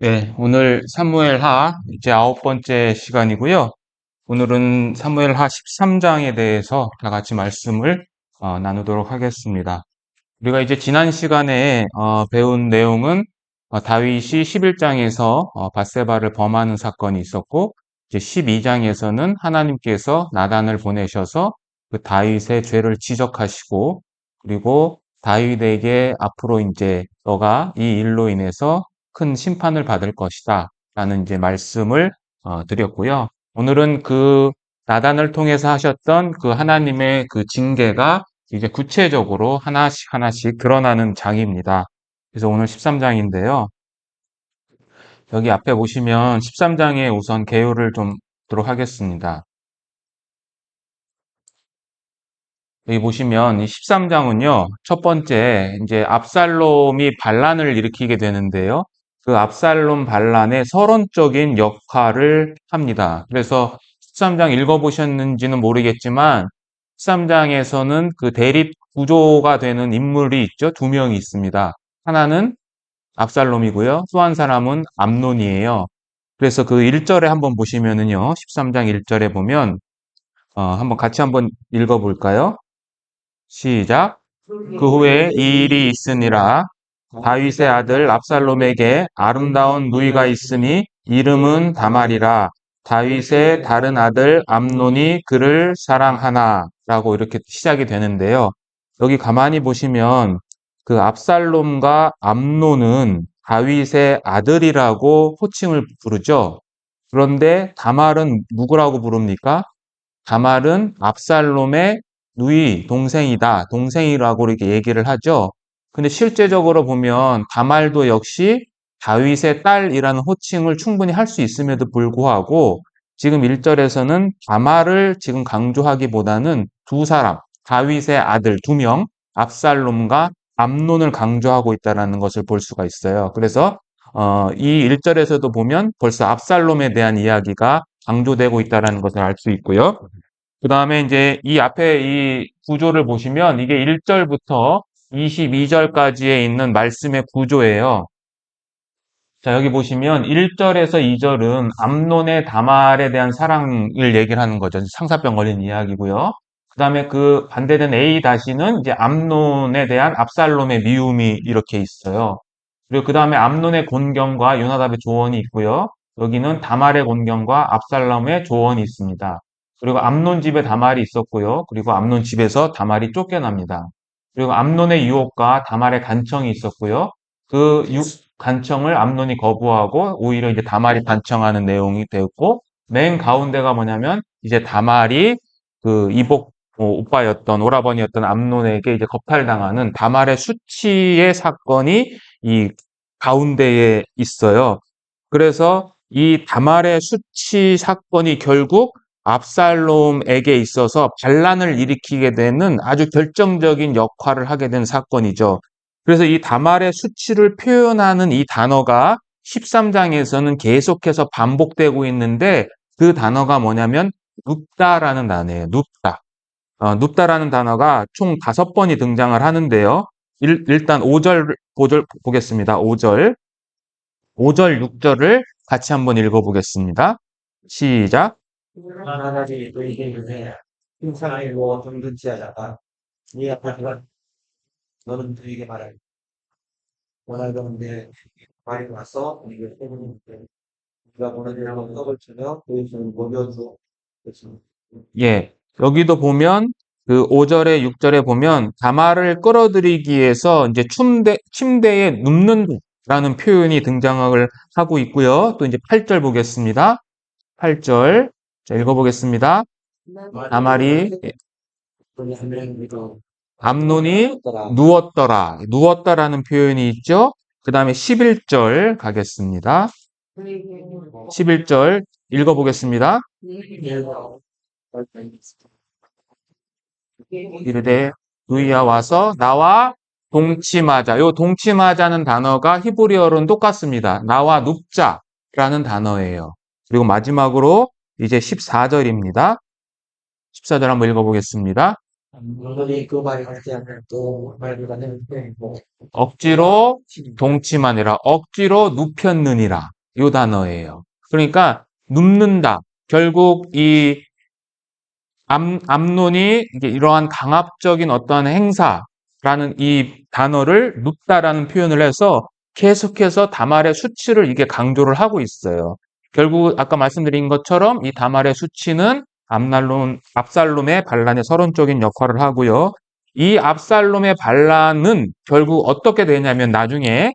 네, 오늘 사무엘하 이제 9번째 시간이고요. 오늘은 사무엘하 13장에 대해서 다 같이 말씀을 나누도록 하겠습니다. 우리가 이제 지난 시간에 배운 내용은 다윗이 11장에서 밧세바를 범하는 사건이 있었고, 이제 12장에서는 하나님께서 나단을 보내셔서 그 다윗의 죄를 지적하시고, 그리고 다윗에게 앞으로 이제 너가 이 일로 인해서 큰 심판을 받을 것이다 라는 이제 말씀을 드렸고요. 오늘은 그 나단을 통해서 하셨던 그 하나님의 그 징계가 이제 구체적으로 하나씩 하나씩 드러나는 장입니다. 그래서 오늘 13장인데요. 여기 앞에 보시면 13장에 우선 개요를 좀 보도록 하겠습니다. 여기 보시면 이 13장은요, 첫 번째, 이제 압살롬이 반란을 일으키게 되는데요. 그 압살롬 반란의 서론적인 역할을 합니다. 그래서 13장 읽어보셨는지는 모르겠지만, 13장에서는 그 대립 구조가 되는 인물이 있죠. 두 명이 있습니다. 하나는 압살롬이고요. 또 한 사람은 암논이에요. 그래서 그 1절에 한번 보시면은요, 13장 1절에 보면, 한번 같이 한번 읽어볼까요? 시작. 그 후에 이 일이 있으니라. 다윗의 아들 압살롬에게 아름다운 누이가 있으니 이름은 다말이라. 다윗의 다른 아들 암논이 그를 사랑하나 라고 이렇게 시작이 되는데요. 여기 가만히 보시면 그 압살롬과 암논은 다윗의 아들이라고 호칭을 부르죠. 그런데 다말은 누구라고 부릅니까? 다말은 압살롬의 누이, 동생이다. 동생이라고 이렇게 얘기를 하죠. 근데 실제적으로 보면 다말도 역시 다윗의 딸이라는 호칭을 충분히 할 수 있음에도 불구하고 지금 1절에서는 다말을 지금 강조하기보다는 두 사람, 다윗의 아들 두 명, 압살롬과 암논을 강조하고 있다는 것을 볼 수가 있어요. 그래서 이 1절에서도 보면 벌써 압살롬에 대한 이야기가 강조되고 있다는 것을 알 수 있고요. 그 다음에 이제 이 앞에 이 구조를 보시면 이게 1절부터 22절까지에 있는 말씀의 구조예요. 자, 여기 보시면 1절에서 2절은 암논의 다말에 대한 사랑을 얘기를 하는 거죠. 상사병 걸린 이야기고요. 그 다음에 그 반대된 A-는 이제 암논에 대한 압살롬의 미움이 이렇게 있어요. 그리고 그 다음에 암논의 곤경과 요나답의 조언이 있고요. 여기는 다말의 곤경과 압살롬의 조언이 있습니다. 그리고 암논 집에 다말이 있었고요. 그리고 암논 집에서 다말이 쫓겨납니다. 그리고 암논의 유혹과 다말의 간청이 있었고요. 그 간청을 암논이 거부하고 오히려 이제 다말이 간청하는 내용이 되었고 맨 가운데가 뭐냐면 이제 다말이 그 이복 오빠였던 오라버니였던 암논에게 이제 겁탈당하는 다말의 수치의 사건이 이 가운데에 있어요. 그래서 이 다말의 수치 사건이 결국 압살롬에게 있어서 반란을 일으키게 되는 아주 결정적인 역할을 하게 된 사건이죠. 그래서 이 다말의 수치를 표현하는 이 단어가 13장에서는 계속해서 반복되고 있는데 그 단어가 뭐냐면 눕다라는 단어예요. 눕다. 눕다라는 단어가 총 5번이 등장을 하는데요. 일단 5절 보겠습니다. 5절. 5절, 6절을 같이 한번 읽어보겠습니다. 시작. 하나님이 너희에게 이르되 힘상을 이루어 정든지 하다가 네 앞에서 너는 그에게 말하리 원하건대 말이 와서 네게 세우는데 네가 보내주려고 떡을 치며 그의 손을 먹여주어 그렇죠. 예. 여기도 보면 그 5절에 6절에 보면 다말을 끌어들이기 위해서 이제 침대에 눕는다라는 표현이 등장을 하고 있고요. 또 이제 8절 보겠습니다. 8절. 자, 읽어보겠습니다. 다말이 그러니 한 명이 믿어 암논이 따라 누웠더라. 누웠다라는 표현이 있죠. 그 다음에 11절 가겠습니다. 11절 읽어보겠습니다. 이르되 누이야 와서 나와 동침하자. 요 동침하자는 단어가 히브리어로는 똑같습니다. 나와 눕자라는 단어예요. 그리고 마지막으로 이제 14절입니다. 14절 한번 읽어보겠습니다. 물건이 그 말이 같지 않는 또 말보다 하는 뭐 억지로 동침하니라, 억지로 눕혔느니라. 요 단어예요. 그러니까 눕는다. 결국 이 암논이 이게 이러한 강압적인 어떠한 행사라는 이 단어를 눕다라는 표현을 해서 계속해서 다말의 수치를 이게 강조를 하고 있어요. 결국 아까 말씀드린 것처럼 이 다말의 수치는 압살롬의 반란의 서론적인 역할을 하고요. 이 압살롬의 반란은 결국 어떻게 되냐면 나중에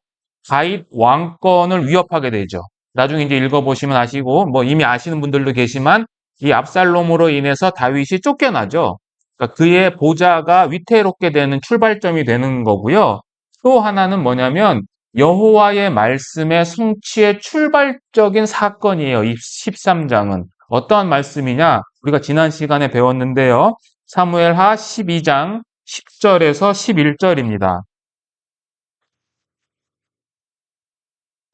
다윗 왕권을 위협하게 되죠. 나중에 이제 읽어보시면 아시고 뭐 이미 아시는 분들도 계시지만 이 압살롬으로 인해서 다윗이 쫓겨나죠. 그러니까 그의 보좌가 위태롭게 되는 출발점이 되는 거고요. 또 하나는 뭐냐면 여호와의 말씀의 성취의 출발적인 사건이에요. 이 13장은. 어떠한 말씀이냐? 우리가 지난 시간에 배웠는데요. 사무엘하 12장 10절에서 11절입니다.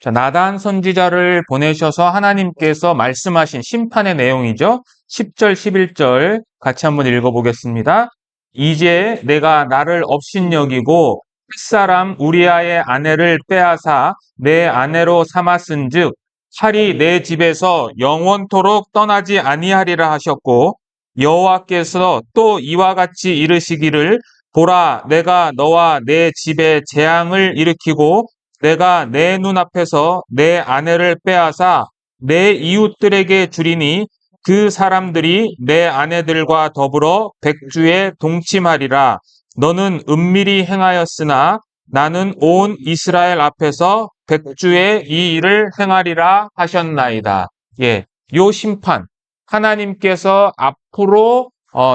자, 나단 선지자를 보내셔서 하나님께서 말씀하신 심판의 내용이죠. 10절, 11절 같이 한번 읽어보겠습니다. 이제 내가 나를 업신여기고 햇사람 우리아의 아내를 빼앗아 내 아내로 삼았은즉 칼이 내 집에서 영원토록 떠나지 아니하리라 하셨고 여호와께서 또 이와 같이 이르시기를 보라 내가 너와 내 집에 재앙을 일으키고 내가 내 눈앞에서 내 아내를 빼앗아 내 이웃들에게 주리니 그 사람들이 내 아내들과 더불어 백주에 동침하리라. 너는 은밀히 행하였으나 나는 온 이스라엘 앞에서 백주에 이 일을 행하리라 하셨나이다. 예, 요 심판 하나님께서 앞으로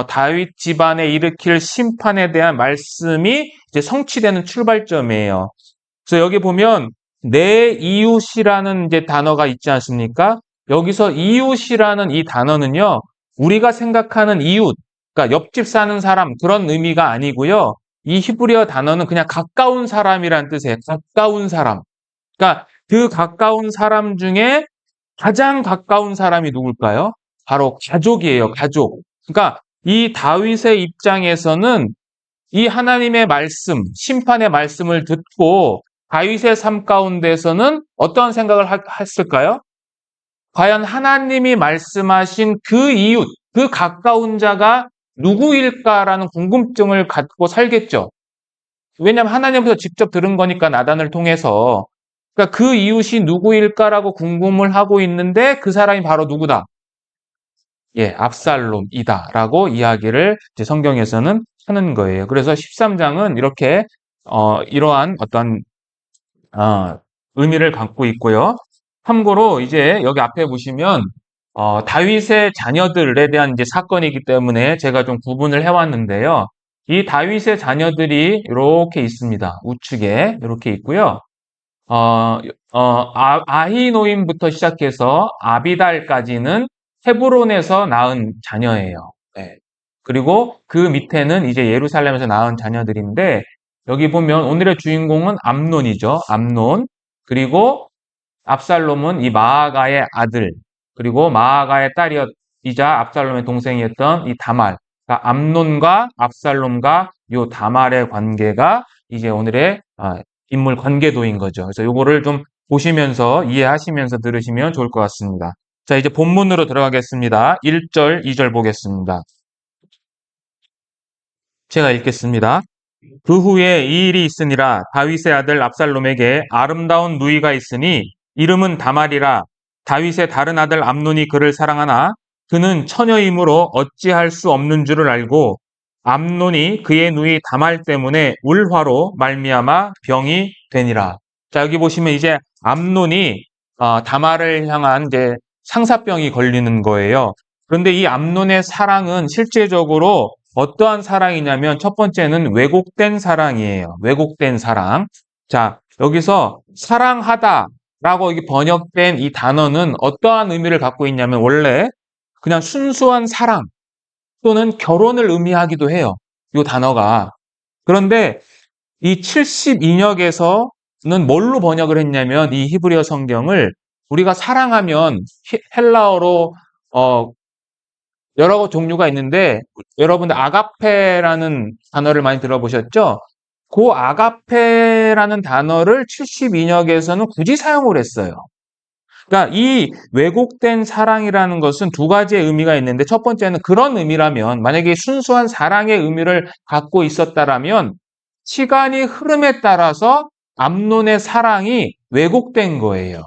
다윗 집안에 일으킬 심판에 대한 말씀이 이제 성취되는 출발점이에요. 그래서 여기 보면 내 이웃이라는 이제 단어가 있지 않습니까? 여기서 이웃이라는 이 단어는요, 우리가 생각하는 이웃, 그러니까 옆집 사는 사람 그런 의미가 아니고요. 이 히브리어 단어는 그냥 가까운 사람이라는 뜻이에요. 가까운 사람. 그러니까 그 가까운 사람 중에 가장 가까운 사람이 누굴까요? 바로 가족이에요. 가족. 그러니까 이 다윗의 입장에서는 이 하나님의 말씀, 심판의 말씀을 듣고 다윗의 삶 가운데서는 어떠한 생각을 했을까요? 과연 하나님이 말씀하신 그 이웃, 그 가까운 자가 누구일까라는 궁금증을 갖고 살겠죠. 왜냐하면 하나님께서 직접 들은 거니까 나단을 통해서. 그러니까 그 이웃이 누구일까라고 궁금을 하고 있는데 그 사람이 바로 누구다? 예, 압살롬이다라고 이야기를 이제 성경에서는 하는 거예요. 그래서 13장은 이렇게 이러한 어떤 의미를 갖고 있고요. 참고로 이제 여기 앞에 보시면 다윗의 자녀들에 대한 이제 사건이기 때문에 제가 좀 구분을 해왔는데요. 이 다윗의 자녀들이 이렇게 있습니다. 우측에 이렇게 있고요. 아히노임부터 시작해서 아비달까지는 헤브론에서 낳은 자녀예요. 네. 그리고 그 밑에는 이제 예루살렘에서 낳은 자녀들인데 여기 보면 오늘의 주인공은 암논이죠. 암논. 그리고 압살롬은 이 마아가의 아들, 그리고 마아가의 딸이자 압살롬의 동생이었던 이 다말. 그러니까 암논과 압살롬과 요 다말의 관계가 이제 오늘의 인물 관계도인 거죠. 그래서 요거를 좀 보시면서 이해하시면서 들으시면 좋을 것 같습니다. 자, 이제 본문으로 들어가겠습니다. 1절, 2절 보겠습니다. 제가 읽겠습니다. 그 후에 이 일이 있으니라 다윗의 아들 압살롬에게 아름다운 누이가 있으니 이름은 다말이라. 다윗의 다른 아들 암논이 그를 사랑하나 그는 처녀이므로 어찌할 수 없는 줄을 알고 암논이 그의 누이 다말 때문에 울화로 말미암아 병이 되니라. 자, 여기 보시면 이제 암논이 다말을 향한 이제 상사병이 걸리는 거예요. 그런데 이 암논의 사랑은 실제적으로 어떠한 사랑이냐면 첫 번째는 왜곡된 사랑이에요. 왜곡된 사랑. 자, 여기서 사랑하다라고 이게 번역된 이 단어는 어떠한 의미를 갖고 있냐면 원래 그냥 순수한 사랑 또는 결혼을 의미하기도 해요. 이 단어가. 그런데 이 72역에서는 뭘로 번역을 했냐면 이 히브리어 성경을 우리가 사랑하면 헬라어로 여러 종류가 있는데 여러분들 아가페라는 단어를 많이 들어보셨죠? 그 아가페라는 단어를 72역에서는 굳이 사용을 했어요. 그러니까 이 왜곡된 사랑이라는 것은 두 가지의 의미가 있는데 첫 번째는 그런 의미라면 만약에 순수한 사랑의 의미를 갖고 있었다라면 시간이 흐름에 따라서 암논의 사랑이 왜곡된 거예요.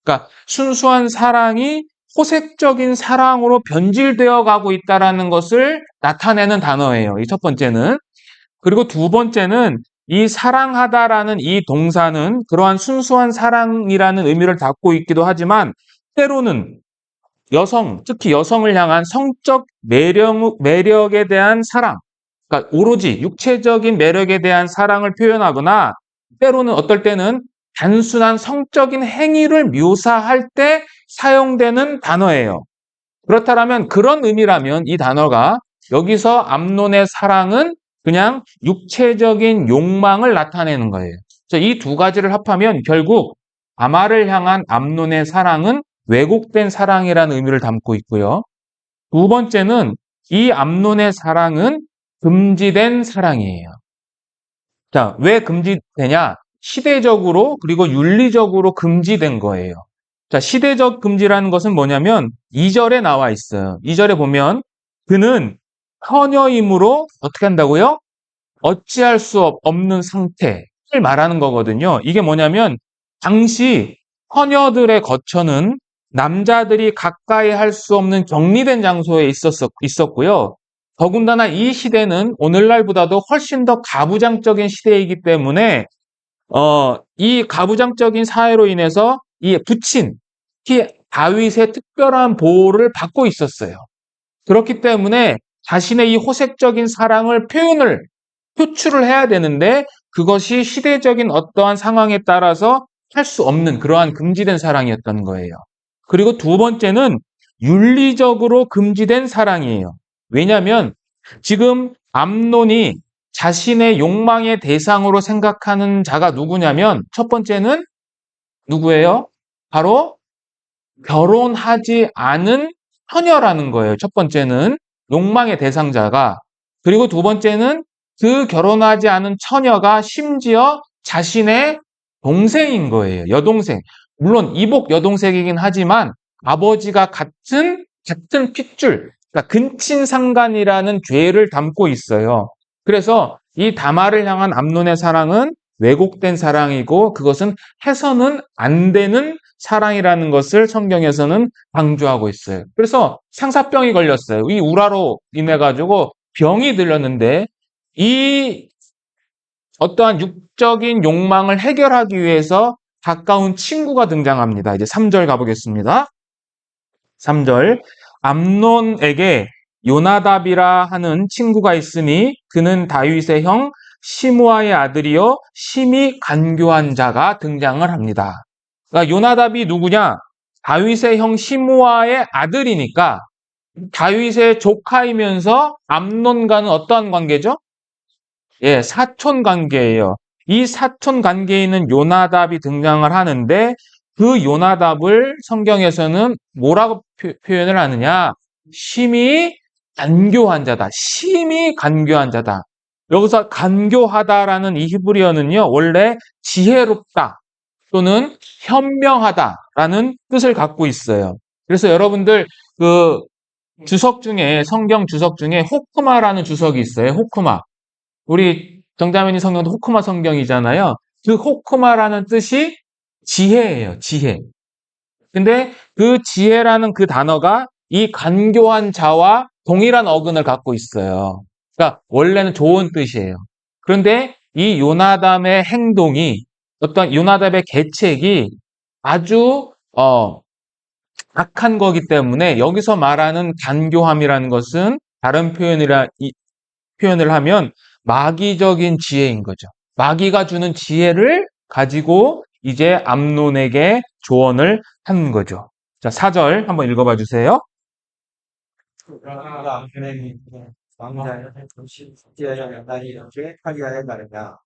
그러니까 순수한 사랑이 호색적인 사랑으로 변질되어 가고 있다라는 것을 나타내는 단어예요. 이 첫 번째는. 그리고 두 번째는 이 사랑하다라는 이 동사는 그러한 순수한 사랑이라는 의미를 담고 있기도 하지만 때로는 여성, 특히 여성을 향한 성적 매력에 대한 사랑, 그러니까 오로지 육체적인 매력에 대한 사랑을 표현하거나 때로는 어떨 때는 단순한 성적인 행위를 묘사할 때 사용되는 단어예요. 그렇다면 그런 의미라면 이 단어가 여기서 암논의 사랑은 그냥 육체적인 욕망을 나타내는 거예요. 이 두 가지를 합하면 결국 다말을 향한 암논의 사랑은 왜곡된 사랑이라는 의미를 담고 있고요. 두 번째는 이 암논의 사랑은 금지된 사랑이에요. 자, 왜 금지되냐? 시대적으로 그리고 윤리적으로 금지된 거예요. 자, 시대적 금지라는 것은 뭐냐면 2절에 나와 있어요. 2절에 보면 그는 처녀이므로 어떻게 한다고요? 어찌할 수 없는 상태를 말하는 거거든요. 이게 뭐냐면 당시 처녀들의 거처는 남자들이 가까이 할 수 없는 격리된 장소에 있었고요. 더군다나 이 시대는 오늘날보다도 훨씬 더 가부장적인 시대이기 때문에 이 가부장적인 사회로 인해서 이 부친, 특히 다윗의 특별한 보호를 받고 있었어요. 그렇기 때문에 자신의 이 호색적인 사랑을 표출을 해야 되는데 그것이 시대적인 어떠한 상황에 따라서 할 수 없는 그러한 금지된 사랑이었던 거예요. 그리고 두 번째는 윤리적으로 금지된 사랑이에요. 왜냐하면 지금 암논이 자신의 욕망의 대상으로 생각하는 자가 누구냐면 첫 번째는 누구예요? 바로 결혼하지 않은 처녀라는 거예요. 첫 번째는 욕망의 대상자가. 그리고 두 번째는 그 결혼하지 않은 처녀가 심지어 자신의 동생인 거예요. 여동생. 물론 이복 여동생이긴 하지만 아버지가 같은 핏줄, 그러니까 근친상간이라는 죄를 담고 있어요. 그래서 이 다말을 향한 암논의 사랑은 왜곡된 사랑이고 그것은 해서는 안 되는 사랑이라는 것을 성경에서는 강조하고 있어요. 그래서 상사병이 걸렸어요. 이 우라로 인해 가지고 병이 들렸는데 이 어떠한 육적인 욕망을 해결하기 위해서 가까운 친구가 등장합니다. 이제 3절 가보겠습니다. 3절 암논에게 요나답이라 하는 친구가 있으니 그는 다윗의 형 시므아의 아들이요 심히 간교한 자가 등장을 합니다. 그러니까 요나답이 누구냐? 다윗의 형 시므아의 아들이니까 다윗의 조카이면서 암논과는 어떠한 관계죠? 예, 사촌 관계예요. 이 사촌 관계에 있는 요나답이 등장을 하는데 그 요나답을 성경에서는 뭐라고 표현을 하느냐? 심히 간교한 자다. 심히 간교한 자다. 여기서 간교하다라는 이 히브리어는요, 원래 지혜롭다 또는 현명하다라는 뜻을 갖고 있어요. 그래서 여러분들 그 주석 중에 성경 주석 중에 호크마라는 주석이 있어요. 호크마. 우리 정다면이 성경도 호크마 성경이잖아요. 그 호크마라는 뜻이 지혜예요. 지혜. 근데 그 지혜라는 그 단어가 이 간교한 자와 동일한 어근을 갖고 있어요. 그러니까 원래는 좋은 뜻이에요. 그런데 이 요나답의 행동이 어떤 요나답의 계책이 아주 악한 거기 때문에 여기서 말하는 간교함이라는 것은 다른 표현을 하면 마귀적인 지혜인 거죠. 마귀가 주는 지혜를 가지고 이제 암논에게 조언을 하는 거죠. 자, 4절 한번 읽어봐 주세요. 그러나 암논이 왕자의 숙제하여 나니 이렇게 하리하여 말하냐.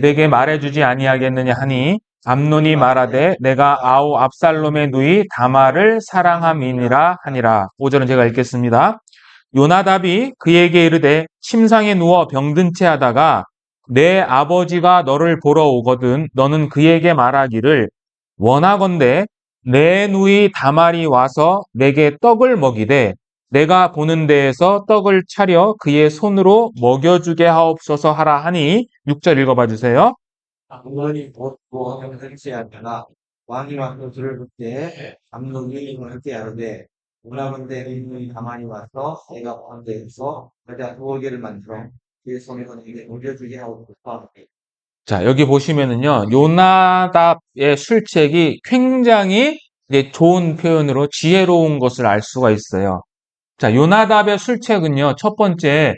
내게 말해주지 아니하겠느냐 하니 암논이 말하되 내가 아우 압살롬의 누이 다말을 사랑함이니라 하니라. 5절은 제가 읽겠습니다. 요나답이 그에게 이르되 침상에 누워 병든 채 하다가 내 아버지가 너를 보러 오거든 너는 그에게 말하기를 원하건대 내 누이 다말이 와서 내게 떡을 먹이되 내가 보는 데에서 떡을 차려 그의 손으로 먹여주게 하옵소서 하라 하니 6절 읽어봐 주세요. 암논이 곧 병든지 하다가 왕이 와서 들을 때 암논이 함께 하는데 원하건대 내 누이 가만히 와서 내가 보는 데에서 여자 두어 개를 만들어 그의 손에서 내게 올려주게 하옵소서. 자, 여기 보시면은요, 요나답의 술책이 굉장히 이제 좋은 표현으로 지혜로운 것을 알 수가 있어요. 자, 요나답의 술책은요, 첫 번째,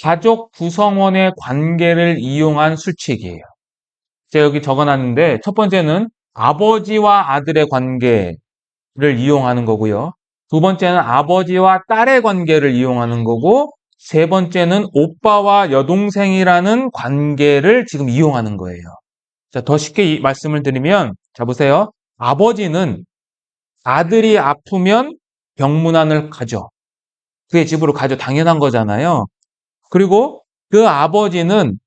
가족 구성원의 관계를 이용한 술책이에요. 제가 여기 적어놨는데, 첫 번째는 아버지와 아들의 관계를 이용하는 거고요. 두 번째는 아버지와 딸의 관계를 이용하는 거고, 세 번째는 오빠와 여동생이라는 관계를 지금 이용하는 거예요. 자, 더 쉽게 이 말씀을 드리면, 자, 보세요. 아버지는 아들이 아프면 병문안을 가죠. 그의 집으로 가죠. 당연한 거잖아요. 그리고 그 아버지는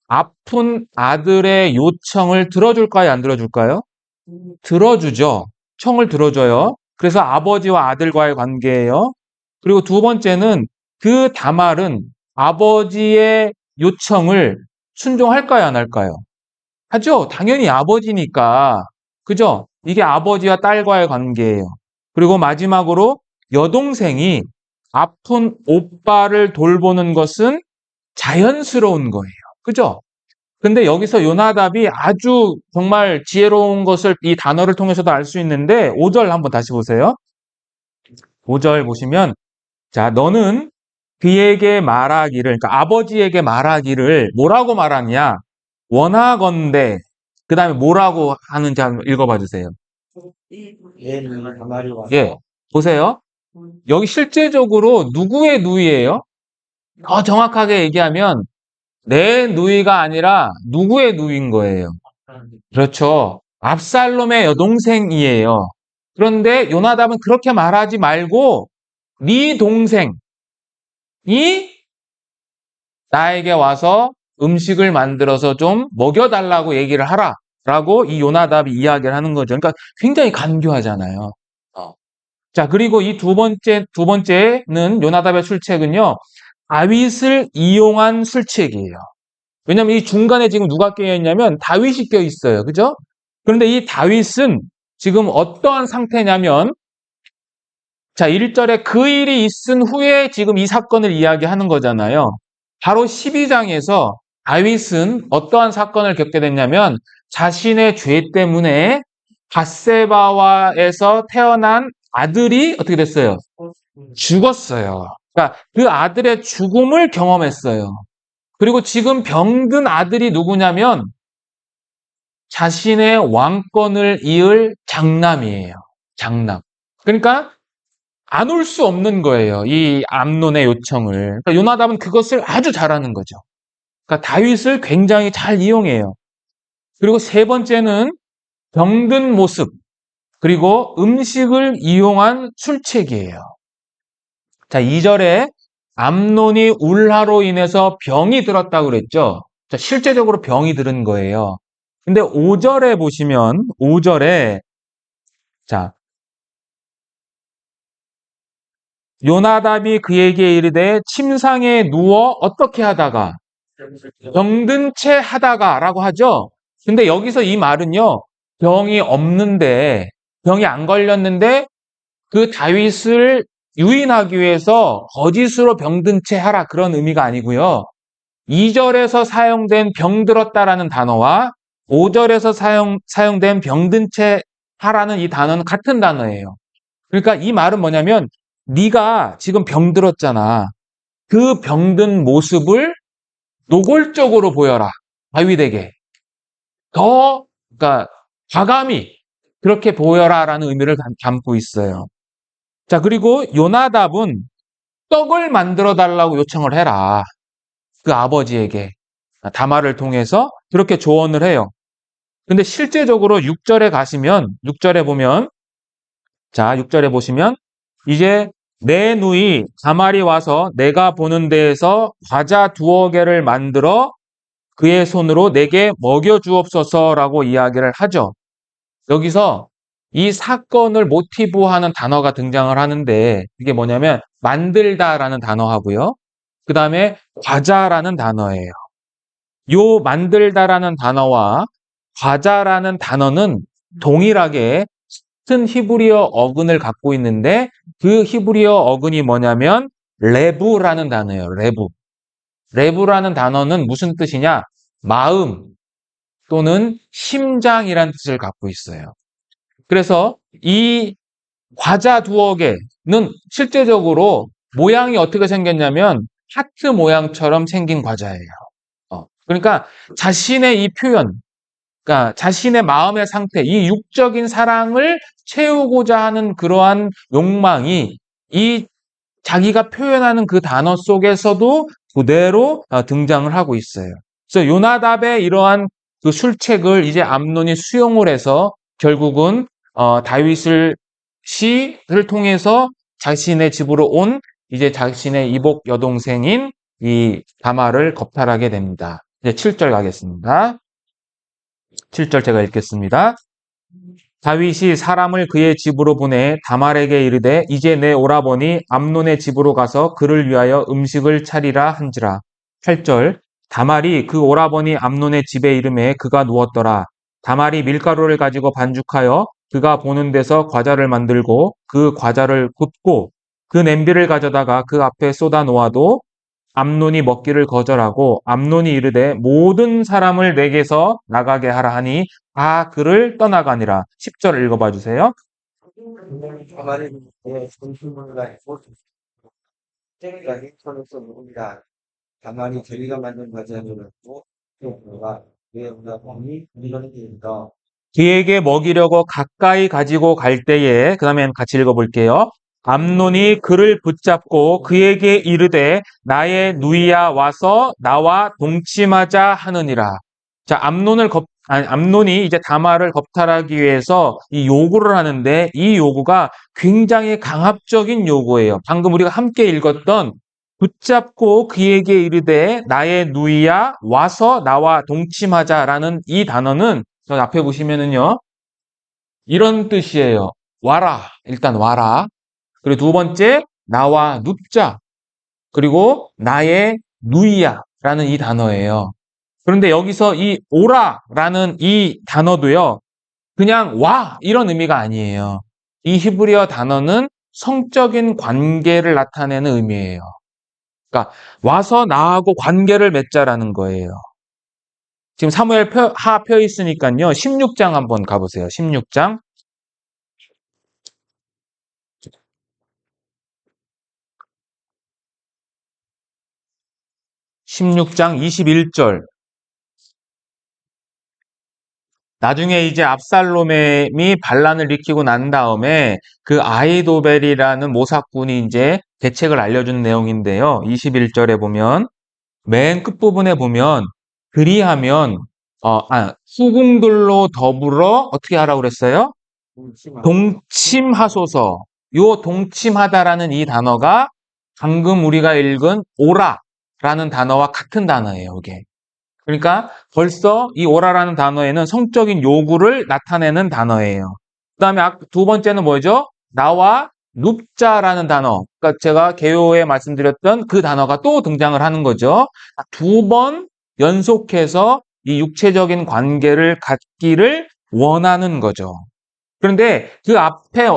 아픈 아들의 요청을 들어줄까요? 안 들어줄까요? 들어주죠. 청을 들어줘요. 그래서 아버지와 아들과의 관계예요. 그리고 두 번째는 그 다말은 아버지의 요청을 순종할까요? 안 할까요? 하죠. 당연히 아버지니까. 그죠? 이게 아버지와 딸과의 관계예요. 그리고 마지막으로 여동생이 아픈 오빠를 돌보는 것은 자연스러운 거예요. 그죠? 근데 여기서 요나답이 아주 정말 지혜로운 것을 이 단어를 통해서도 알 수 있는데 5절 한번 다시 보세요. 5절 보시면 자, 너는 그에게 말하기를 그러니까 아버지에게 말하기를 뭐라고 말하냐? 원하건대 그 다음에 뭐라고 하는지 한번 읽어봐 주세요. 내 누이 가만히 와서 예, 보세요. 여기 실제적으로 누구의 누이예요? 더 정확하게 얘기하면 내 누이가 아니라 누구의 누이인 거예요. 그렇죠. 압살롬의 여동생이에요. 그런데 요나답은 그렇게 말하지 말고 네 동생이 나에게 와서 음식을 만들어서 좀 먹여달라고 얘기를 하라. 라고 이 요나답이 이야기를 하는 거죠. 그러니까 굉장히 간교하잖아요. 자, 그리고 이 두 번째는 요나답의 술책은요, 다윗을 이용한 술책이에요. 왜냐면 이 중간에 지금 누가 껴 있냐면 다윗이 껴 있어요. 그죠? 그런데 이 다윗은 지금 어떠한 상태냐면 자, 1절에 그 일이 있은 후에 지금 이 사건을 이야기하는 거잖아요. 바로 12장에서 다윗은 어떠한 사건을 겪게 됐냐면 자신의 죄 때문에 밧세바와에서 태어난 아들이 어떻게 됐어요? 죽었어요. 그러니까 그 아들의 죽음을 경험했어요. 그리고 지금 병든 아들이 누구냐면 자신의 왕권을 이을 장남이에요. 장남. 그러니까 안 올 수 없는 거예요. 이 암논의 요청을. 그러니까 요나답은 그것을 아주 잘하는 거죠. 그러니까 다윗을 굉장히 잘 이용해요. 그리고 세 번째는 병든 모습, 그리고 음식을 이용한 술책이에요. 자, 2절에 암논이 울화로 인해서 병이 들었다고 그랬죠. 자, 실제적으로 병이 들은 거예요. 근데 5절에 보시면 5절에 자, 요나답이 그에게 이르되 침상에 누워 어떻게 하다가 병든 채 하다가라고 하죠. 근데 여기서 이 말은요. 병이 없는데 병이 안 걸렸는데 그 다윗을 유인하기 위해서 거짓으로 병든 채 하라 그런 의미가 아니고요. 2절에서 사용된 병들었다라는 단어와 5절에서 사용된 병든 채 하라는 이 단어는 같은 단어예요. 그러니까 이 말은 뭐냐면 네가 지금 병들었잖아. 그 병든 모습을 노골적으로 보여라. 다윗에게. 그러니까 과감히 그렇게 보여라라는 의미를 담고 있어요. 자, 그리고 요나답은 떡을 만들어 달라고 요청을 해라. 그 아버지에게. 다말을 통해서 그렇게 조언을 해요. 근데 실제적으로 6절에 가시면, 6절에 보면, 자, 6절에 보시면, 이제 내 누이 다말이 와서 내가 보는 데에서 과자 2개를 만들어 그의 손으로 내게 먹여 주옵소서라고 이야기를 하죠. 여기서 이 사건을 모티브하는 단어가 등장을 하는데 이게 뭐냐면 만들다라는 단어하고요. 그 다음에 과자라는 단어예요. 요 만들다라는 단어와 과자라는 단어는 동일하게 같은 히브리어 어근을 갖고 있는데 그 히브리어 어근이 뭐냐면 레브라는 단어예요. 레브. 레브라는 단어는 무슨 뜻이냐? 마음 또는 심장이라는 뜻을 갖고 있어요. 그래서 이 과자 2개는 실제적으로 모양이 어떻게 생겼냐면 하트 모양처럼 생긴 과자예요. 그러니까 자신의 이 표현, 그러니까 자신의 마음의 상태, 이 육적인 사랑을 채우고자 하는 그러한 욕망이 이 자기가 표현하는 그 단어 속에서도 그대로 등장을 하고 있어요. 그래서 요나답의 이러한 그 술책을 이제 암논이 수용을 해서 결국은 다윗을 시를 통해서 자신의 집으로 온 이제 자신의 이복 여동생인 이 다말을 겁탈하게 됩니다. 이제 7절 가겠습니다. 7절 제가 읽겠습니다. 다윗이 사람을 그의 집으로 보내 다말에게 이르되 이제 내 오라버니 암논의 집으로 가서 그를 위하여 음식을 차리라 한지라. 8절 다말이 그 오라버니 암논의 집에 이름에 그가 누웠더라. 다말이 밀가루를 가지고 반죽하여 그가 보는 데서 과자를 만들고 그 과자를 굽고 그 냄비를 가져다가 그 앞에 쏟아 놓아도 암논이 먹기를 거절하고 암논이 이르되 모든 사람을 내게서 나가게 하라 하니 다 그를 떠나가니라. 10절 읽어봐 주세요. 다말이 내 전투문과 땡이가 손에서 누굽니다. 다말이 저리가 만든 과자를 넣고 그가 왜 오라버니 이런 일이다. 그에게 먹이려고 가까이 가지고 갈 때에 그 다음에 같이 읽어볼게요. 암논이 그를 붙잡고 그에게 이르되 나의 누이야 와서 나와 동침하자 하느니라. 자, 암논이 이제 다말을 겁탈하기 위해서 이 요구를 하는데 이 요구가 굉장히 강압적인 요구예요. 방금 우리가 함께 읽었던 붙잡고 그에게 이르되 나의 누이야 와서 나와 동침하자라는 이 단어는 저 앞에 보시면은요. 이런 뜻이에요. 와라. 일단 와라. 그리고 2번째 나와 눕자. 그리고 나의 누이야라는 이 단어예요. 그런데 여기서 이 오라라는 이 단어도요. 그냥 와 이런 의미가 아니에요. 이 히브리어 단어는 성적인 관계를 나타내는 의미예요. 그러니까 와서 나하고 관계를 맺자라는 거예요. 지금 사무엘 하 펴 있으니까요. 16장 한번 가보세요. 16장. 16장 21절. 나중에 이제 압살롬이 반란을 일으키고 난 다음에 그 아히도벨이라는 모사꾼이 이제 대책을 알려준 내용인데요. 21절에 보면 맨 끝부분에 보면 그리하면 후궁들로 더불어 어떻게 하라고 그랬어요? 동침하소서. 요 동침하다라는 이 단어가 방금 우리가 읽은 오라라는 단어와 같은 단어예요, 이게. 그러니까 벌써 이 오라라는 단어에는 성적인 요구를 나타내는 단어예요. 그 다음에 2번째는 뭐죠? 나와 눕자라는 단어. 그러니까 제가 개요에 말씀드렸던 그 단어가 또 등장을 하는 거죠. 2번 연속해서 이 육체적인 관계를 갖기를 원하는 거죠. 그런데 그 앞에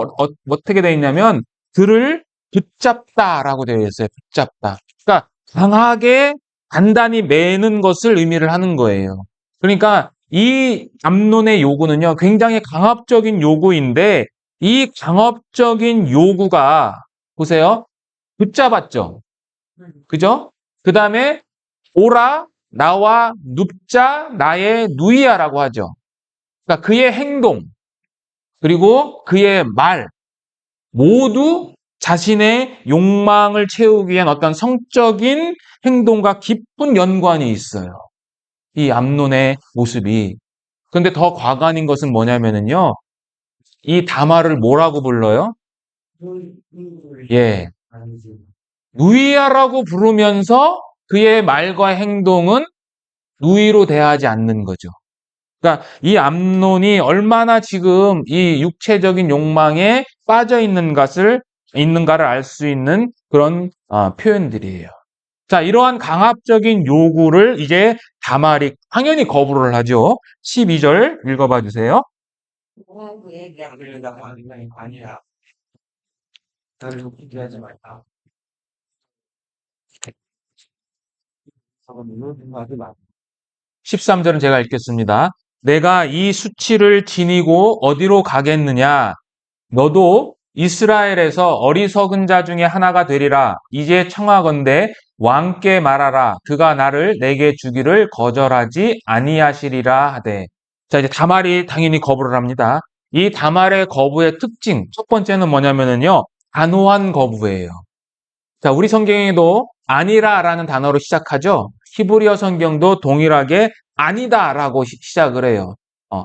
어떻게 되어 있냐면 그를 붙잡다라고 되어 있어요. 붙잡다. 그러니까 강하게 단단히 매는 것을 의미를 하는 거예요. 그러니까 이 암논의 요구는요, 굉장히 강압적인 요구인데 이 강압적인 요구가 보세요. 붙잡았죠. 그죠? 그 다음에 오라, 나와 눕자, 나의 누이야라고 하죠. 그러니까 그의 행동, 그리고 그의 말, 모두 자신의 욕망을 채우기 위한 어떤 성적인 행동과 깊은 연관이 있어요. 이 암논의 모습이. 근데 더 과관인 것은 뭐냐면은요. 이 다말을 뭐라고 불러요? 예. 아니지. 누이야라고 부르면서 그의 말과 행동은 누이로 대하지 않는 거죠. 그러니까 이 암논이 얼마나 지금 이 육체적인 욕망에 빠져 있는가를 알 수 있는 그런 표현들이에요. 자, 이러한 강압적인 요구를 이제 다말이 당연히 거부를 하죠. 12절 읽어봐 주세요. 그러려다가 아니라 나를 웃기게 하지 말라. 저거는 하지 마. 13절은 제가 읽겠습니다. 내가 이 수치를 지니고 어디로 가겠느냐? 너도 이스라엘에서 어리석은 자 중에 하나가 되리라. 이제 청하건대 왕께 말하라. 그가 나를 내게 주기를 거절하지 아니하시리라 하되. 자, 이제 다말이 당연히 거부를 합니다. 이 다말의 거부의 특징, 첫 번째는 뭐냐면은요, 단호한 거부예요. 자, 우리 성경에도 아니라라는 단어로 시작하죠. 히브리어 성경도 동일하게 아니다라고 시작을 해요.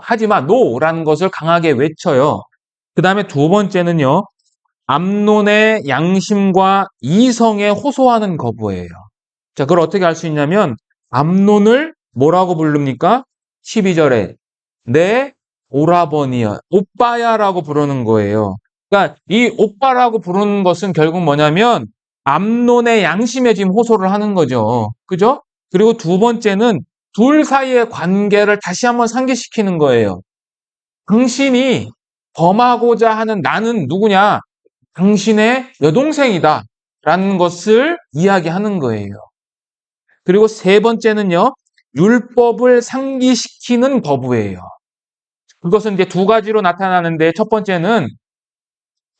하지만 no라는 것을 강하게 외쳐요. 그 다음에 두 번째는요, 암논의 양심과 이성에 호소하는 거부예요. 자, 그걸 어떻게 알 수 있냐면, 암논을 뭐라고 부릅니까? 12절에, 내 오라버니야, 오빠야라고 부르는 거예요. 그러니까 이 오빠라고 부르는 것은 결국 뭐냐면, 암논의 양심에 지금 호소를 하는 거죠. 그죠? 그리고 두 번째는 둘 사이의 관계를 다시 한번 상기시키는 거예요. 당신이 범하고자 하는 나는 누구냐? 당신의 여동생이다. 라는 것을 이야기하는 거예요. 그리고 세 번째는요, 율법을 상기시키는 거부예요. 그것은 이제 두 가지로 나타나는데, 첫 번째는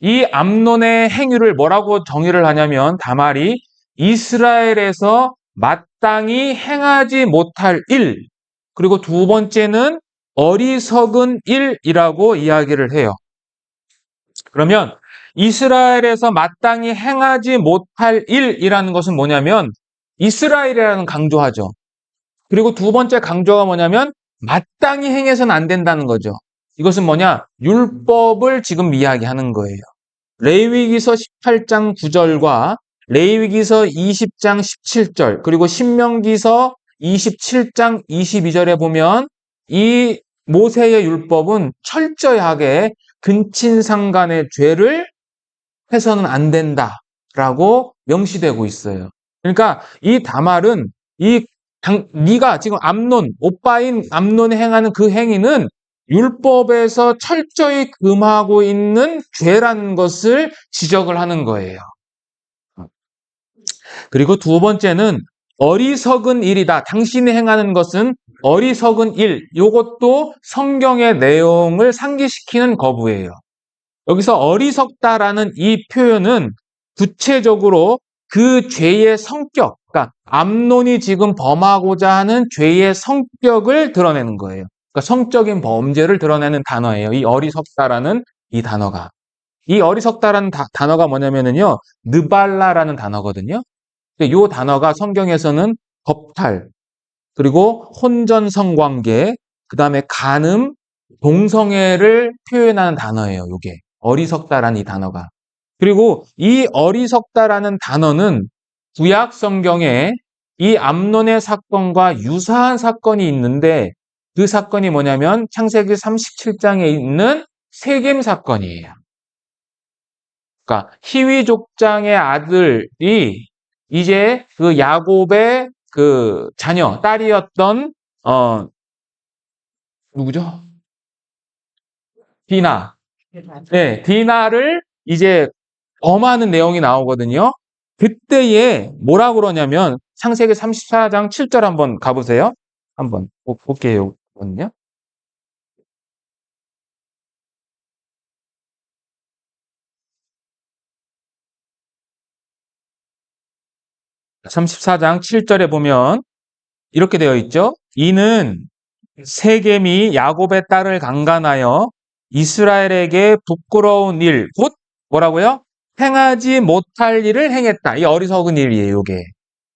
이 암논의 행위를 뭐라고 정의를 하냐면, 다말이 이스라엘에서 마땅히 행하지 못할 일, 그리고 두 번째는 어리석은 일이라고 이야기를 해요. 그러면 이스라엘에서 마땅히 행하지 못할 일이라는 것은 뭐냐면 이스라엘이라는 강조하죠. 그리고 두 번째 강조가 뭐냐면 마땅히 행해서는 안 된다는 거죠. 이것은 뭐냐? 율법을 지금 이야기하는 거예요. 레위기서 18장 9절과 레위기서 20장 17절 그리고 신명기서 27장 22절에 보면 이 모세의 율법은 철저하게 근친상간의 죄를 해서는 안 된다라고 명시되고 있어요. 그러니까 이 다말은 네가 지금 오빠인 암논이 행하는 그 행위는 율법에서 철저히 금하고 있는 죄라는 것을 지적을 하는 거예요. 그리고 두 번째는 어리석은 일이다. 당신이 행하는 것은 어리석은 일. 이것도 성경의 내용을 상기시키는 거부예요. 여기서 어리석다라는 이 표현은 구체적으로 그 죄의 성격, 그러니까 암논이 지금 범하고자 하는 죄의 성격을 드러내는 거예요. 그러니까 성적인 범죄를 드러내는 단어예요. 이 어리석다라는 이 단어가. 이 어리석다라는 단어가 뭐냐면은요, 느발라라는 단어거든요. 근데 이 단어가 성경에서는 겁탈, 그리고 혼전 성관계, 그 다음에 간음, 동성애를 표현하는 단어예요. 이게 어리석다라는 이 단어가. 그리고 이 어리석다라는 단어는 구약 성경에 이 암논의 사건과 유사한 사건이 있는데 그 사건이 뭐냐면 창세기 37장에 있는 세겜 사건이에요. 그러니까 희위 족장의 아들이 이제 그 야곱의 그 자녀, 딸이었던 누구죠? 디나. 네, 디나를 이제 범하는 내용이 나오거든요. 그때에 뭐라 그러냐면 창세기 34장 7절 한번 가보세요. 한번 볼게요. 34장 7절에 보면 이렇게 되어 있죠. 이는 세겜이 야곱의 딸을 강간하여 이스라엘에게 부끄러운 일, 곧 뭐라고요? 행하지 못할 일을 행했다. 이 어리석은 일이에요, 이게.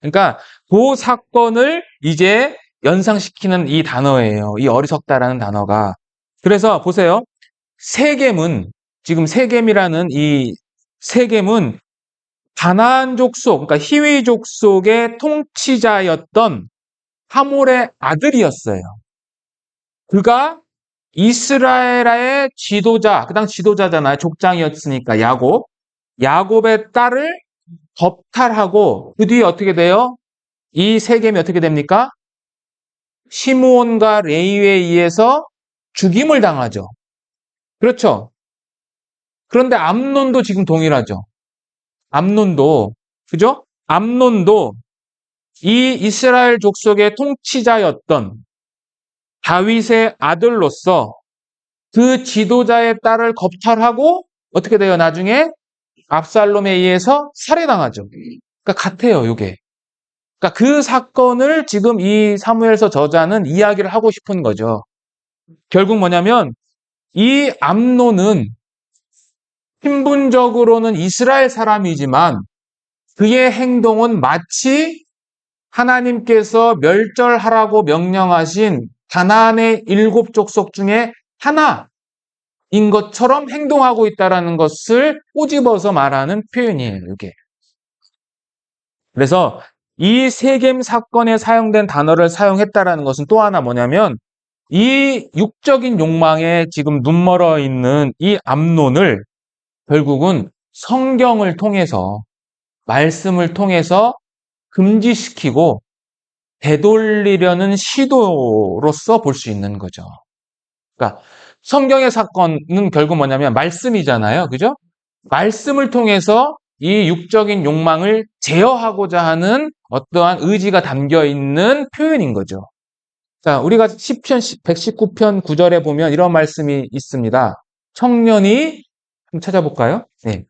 그러니까 그 사건을 이제 연상시키는 이 단어예요. 이 어리석다라는 단어가. 그래서 보세요. 세겜은 지금 세겜이라는 이 세겜은 가나안 족속, 그러니까 히위 족속의 통치자였던 하몰의 아들이었어요. 그가 이스라엘의 지도자, 그 당시 지도자잖아요. 족장이었으니까 야곱. 야곱의 딸을 겁탈하고 그 뒤에 어떻게 돼요? 이 세겜이 어떻게 됩니까? 시므온과 레위에 의해서 죽임을 당하죠. 그렇죠? 그런데 암논도 지금 동일하죠. 암논도, 그죠? 암논도 이 이스라엘 족속의 통치자였던 다윗의 아들로서 그 지도자의 딸을 겁탈하고 어떻게 돼요? 나중에 압살롬에 의해서 살해당하죠. 그러니까 같아요, 이게. 그러니까 그 사건을 지금 이 사무엘서 저자는 이야기를 하고 싶은 거죠. 결국 뭐냐면 이 암논은 신분적으로는 이스라엘 사람이지만 그의 행동은 마치 하나님께서 멸절하라고 명령하신 가나안의 7 족속 중에 하나인 것처럼 행동하고 있다는 것을 꼬집어서 말하는 표현이에요, 이게. 그래서 이 세겜 사건에 사용된 단어를 사용했다라는 것은 또 하나 뭐냐면 이 육적인 욕망에 지금 눈멀어 있는 이 암논을 결국은 성경을 통해서 말씀을 통해서 금지시키고 되돌리려는 시도로서 볼 수 있는 거죠. 그러니까 성경의 사건은 결국 뭐냐면 말씀이잖아요. 그죠? 말씀을 통해서 이 육적인 욕망을 제어하고자 하는 어떠한 의지가 담겨 있는 표현인 거죠. 자, 우리가 시편 119편 9절에 보면 이런 말씀이 있습니다. 청년이 한번 찾아볼까요? 네.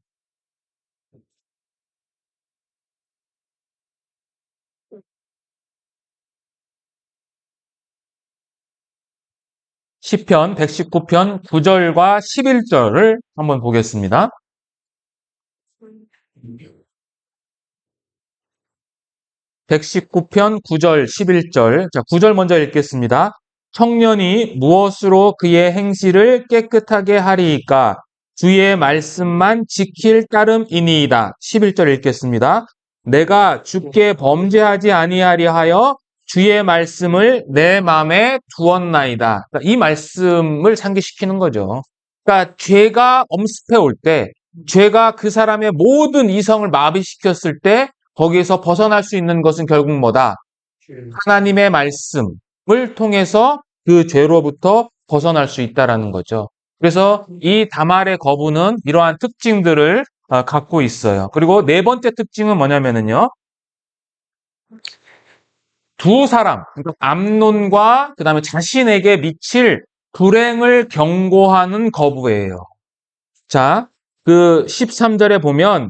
시편 119편 9절과 11절을 한번 보겠습니다. 119편 9절, 11절. 자, 9절 먼저 읽겠습니다. 청년이 무엇으로 그의 행실을 깨끗하게 하리이까? 주의 말씀만 지킬 따름이니이다. 11절 읽겠습니다. 내가 주께 범죄하지 아니하리 하여 주의 말씀을 내 마음에 두었나이다. 이 말씀을 상기시키는 거죠. 그러니까 죄가 엄습해 올 때, 죄가 그 사람의 모든 이성을 마비시켰을 때 거기에서 벗어날 수 있는 것은 결국 뭐다? 하나님의 말씀을 통해서 그 죄로부터 벗어날 수 있다라는 거죠. 그래서 이 다말의 거부는 이러한 특징들을 갖고 있어요. 그리고 네 번째 특징은 뭐냐면은요. 두 사람, 그러니까 암논과 그다음에 자신에게 미칠 불행을 경고하는 거부예요. 자, 그 13절에 보면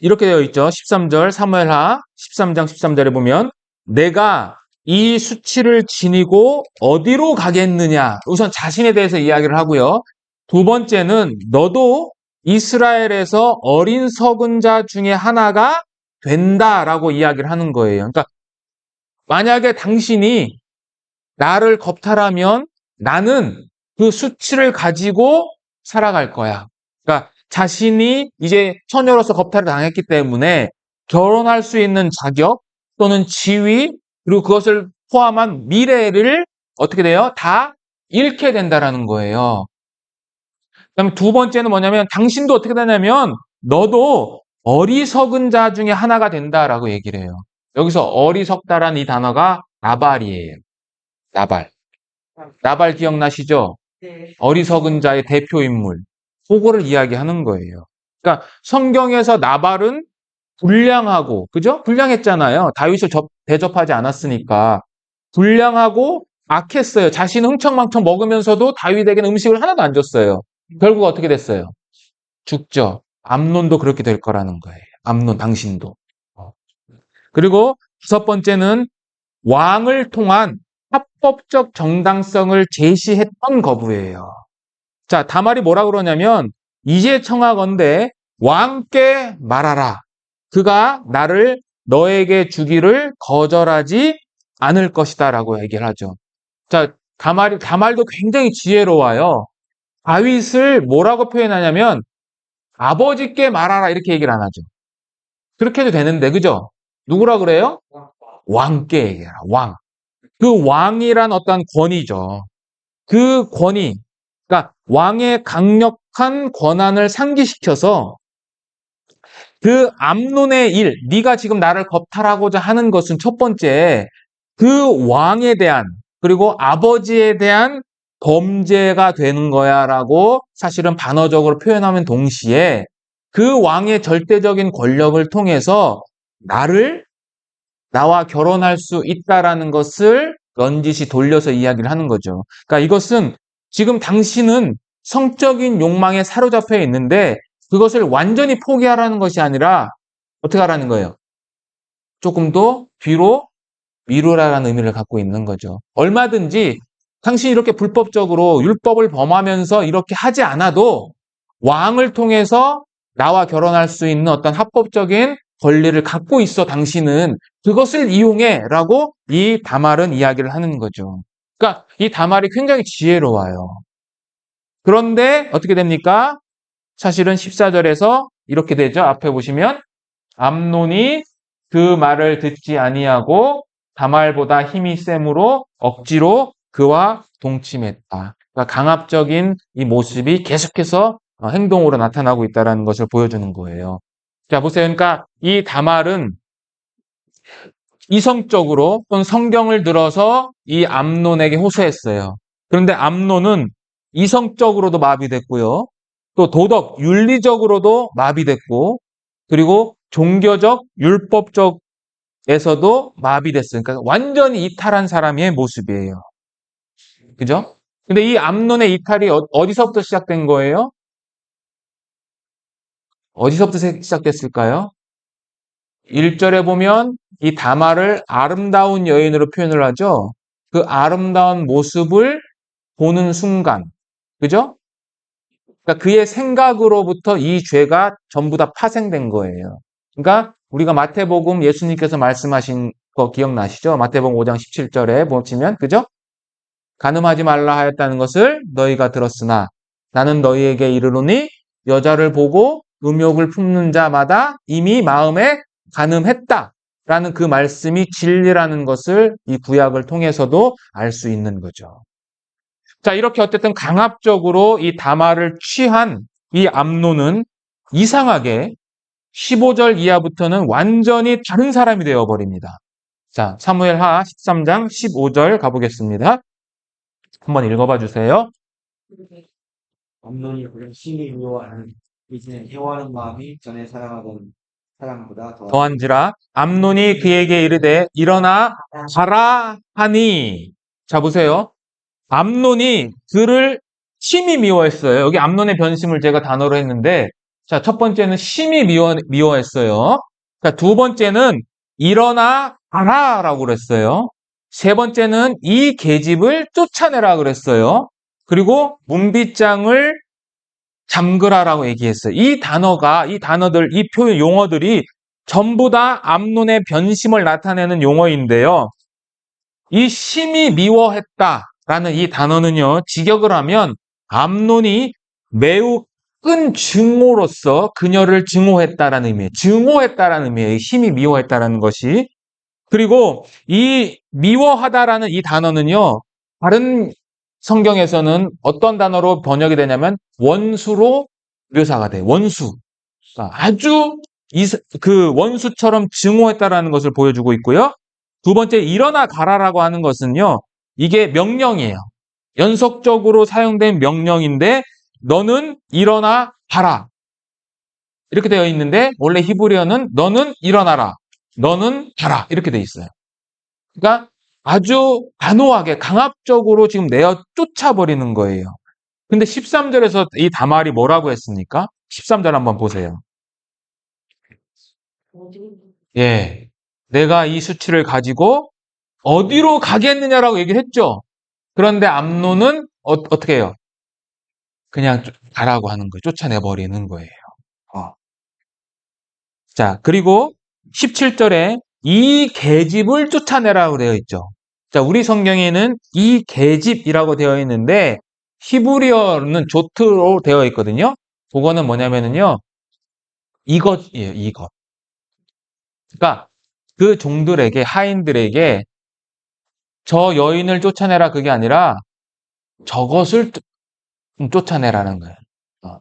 이렇게 되어 있죠. 13절 사무엘하 13장 13절에 보면 내가 이 수치를 지니고 어디로 가겠느냐. 우선 자신에 대해서 이야기를 하고요. 두 번째는 너도 이스라엘에서 어린 서근자 중에 하나가 된다라고 이야기를 하는 거예요. 그러니까 만약에 당신이 나를 겁탈하면 나는 그 수치를 가지고 살아갈 거야. 그러니까 자신이 이제 처녀로서 겁탈을 당했기 때문에 결혼할 수 있는 자격 또는 지위 그리고 그것을 포함한 미래를 어떻게 돼요? 다 잃게 된다라는 거예요. 그다음에 두 번째는 뭐냐면 당신도 어떻게 되냐면 너도 어리석은 자 중에 하나가 된다라고 얘기를 해요. 여기서 어리석다라는 이 단어가 나발이에요. 나발. 나발 기억나시죠? 네. 어리석은 자의 대표 인물. 그거를 이야기하는 거예요. 그러니까 성경에서 나발은 불량하고, 그죠? 불량했잖아요. 다윗을 대접하지 않았으니까. 불량하고 악했어요. 자신은 흥청망청 먹으면서도 다윗에게는 음식을 하나도 안 줬어요. 결국 어떻게 됐어요? 죽죠. 암논도 그렇게 될 거라는 거예요. 암논 당신도. 그리고 다섯 번째는 왕을 통한 합법적 정당성을 제시했던 거부예요. 자, 다말이 뭐라 그러냐면 이제 청하건대 왕께 말하라. 그가 나를 너에게 주기를 거절하지 않을 것이다라고 얘기를 하죠. 자, 다말도 굉장히 지혜로워요. 다윗을 뭐라고 표현하냐면 아버지께 말하라 이렇게 얘기를 안 하죠. 그렇게 해도 되는데, 그죠? 누구라 그래요? 왕께 얘기해라, 왕. 그 왕이란 어떤 권위죠. 그 권위, 그러니까 왕의 강력한 권한을 상기시켜서 그 암논의 일, 네가 지금 나를 겁탈하고자 하는 것은 첫 번째, 그 왕에 대한, 그리고 아버지에 대한 범죄가 되는 거야라고 사실은 반어적으로 표현하면 동시에 그 왕의 절대적인 권력을 통해서 나와 결혼할 수 있다라는 것을 넌지시 돌려서 이야기를 하는 거죠. 그러니까 이것은 지금 당신은 성적인 욕망에 사로잡혀 있는데 그것을 완전히 포기하라는 것이 아니라 어떻게 하라는 거예요? 조금 더 뒤로 미루라라는 의미를 갖고 있는 거죠. 얼마든지 당신이 이렇게 불법적으로 율법을 범하면서 이렇게 하지 않아도 왕을 통해서 나와 결혼할 수 있는 어떤 합법적인 권리를 갖고 있어 당신은 그것을 이용해 라고 이 다말은 이야기를 하는 거죠. 그러니까 이 다말이 굉장히 지혜로워요. 그런데 어떻게 됩니까? 사실은 14절에서 이렇게 되죠. 앞에 보시면 암논이 그 말을 듣지 아니하고 다말보다 힘이 셈으로 억지로 그와 동침했다. 그러니까 강압적인 이 모습이 계속해서 행동으로 나타나고 있다는 것을 보여주는 거예요. 자, 보세요. 그러니까 이 다말은 이성적으로 또는 성경을 들어서 이 암논에게 호소했어요. 그런데 암논은 이성적으로도 마비됐고요. 또 도덕, 윤리적으로도 마비됐고, 그리고 종교적, 율법적에서도 마비됐어요. 그러니까 완전히 이탈한 사람의 모습이에요. 그죠? 근데 이 암논의 이탈이 어디서부터 시작된 거예요? 어디서부터 시작됐을까요? 1절에 보면 이 다말을 아름다운 여인으로 표현을 하죠. 그 아름다운 모습을 보는 순간, 그죠? 그러니까 그의 생각으로부터 이 죄가 전부 다 파생된 거예요. 그러니까 우리가 마태복음 예수님께서 말씀하신 거 기억나시죠? 마태복음 5장 17절에 보시면, 그죠? 간음하지 말라 하였다는 것을 너희가 들었으나 나는 너희에게 이르노니 여자를 보고 음욕을 품는 자마다 이미 마음에 간음했다라는 그 말씀이 진리라는 것을 이 구약을 통해서도 알 수 있는 거죠. 자, 이렇게 어쨌든 강압적으로 이 다말을 취한 이 암논은 이상하게 15절 이하부터는 완전히 다른 사람이 되어버립니다. 자, 사무엘하 13장 15절 가보겠습니다. 한번 읽어봐 주세요. 암논이 그런 심히 미워하는 이제는 해하는 마음이 전에 사랑하던 사랑보다 더한지라 암논이 그에게 이르되 일어나 가라 하니. 자, 보세요. 암논이 그를 심히 미워했어요. 여기 암논의 변심을 제가 단어로 했는데, 자, 첫 번째는 심히 미워했어요. 자, 두 번째는 일어나 가라라고 그랬어요. 세 번째는 이 계집을 쫓아내라 그랬어요. 그리고 문빗장을 잠그라라고 얘기했어요. 이 단어들, 이 표현 용어들이 전부 다 암논의 변심을 나타내는 용어인데요. 이 심히 미워했다라는 이 단어는요, 직역을 하면 암논이 매우 큰 증오로서 그녀를 증오했다라는 의미예요. 증오했다라는 의미예요. 심히 미워했다라는 것이. 그리고 이 미워하다라는 이 단어는요, 다른 성경에서는 어떤 단어로 번역이 되냐면 원수로 묘사가 돼요. 원수. 그러니까 아주 그 원수처럼 증오했다라는 것을 보여주고 있고요. 두 번째, 일어나 가라라고 하는 것은요, 이게 명령이에요. 연속적으로 사용된 명령인데, 너는 일어나 가라. 이렇게 되어 있는데, 원래 히브리어는 너는 일어나라. 너는 가라. 이렇게 되어 있어요. 그러니까 아주 단호하게, 강압적으로 지금 내어 쫓아버리는 거예요. 근데 13절에서 이 다말이 뭐라고 했습니까? 13절 한번 보세요. 예. 내가 이 수치를 가지고 어디로 가겠느냐라고 얘기를 했죠. 그런데 암논은 어떻게 해요? 그냥 가라고 하는 거예요. 쫓아내버리는 거예요. 자, 그리고 17절에 이 계집을 쫓아내라고 되어 있죠. 자, 우리 성경에는 이 계집이라고 되어 있는데 히브리어는 조트로 되어 있거든요. 그거는 뭐냐면은요, 이것이에요, 이것. 그러니까 그 종들에게, 하인들에게 저 여인을 쫓아내라 그게 아니라 저것을 쫓아내라는 거예요. 어,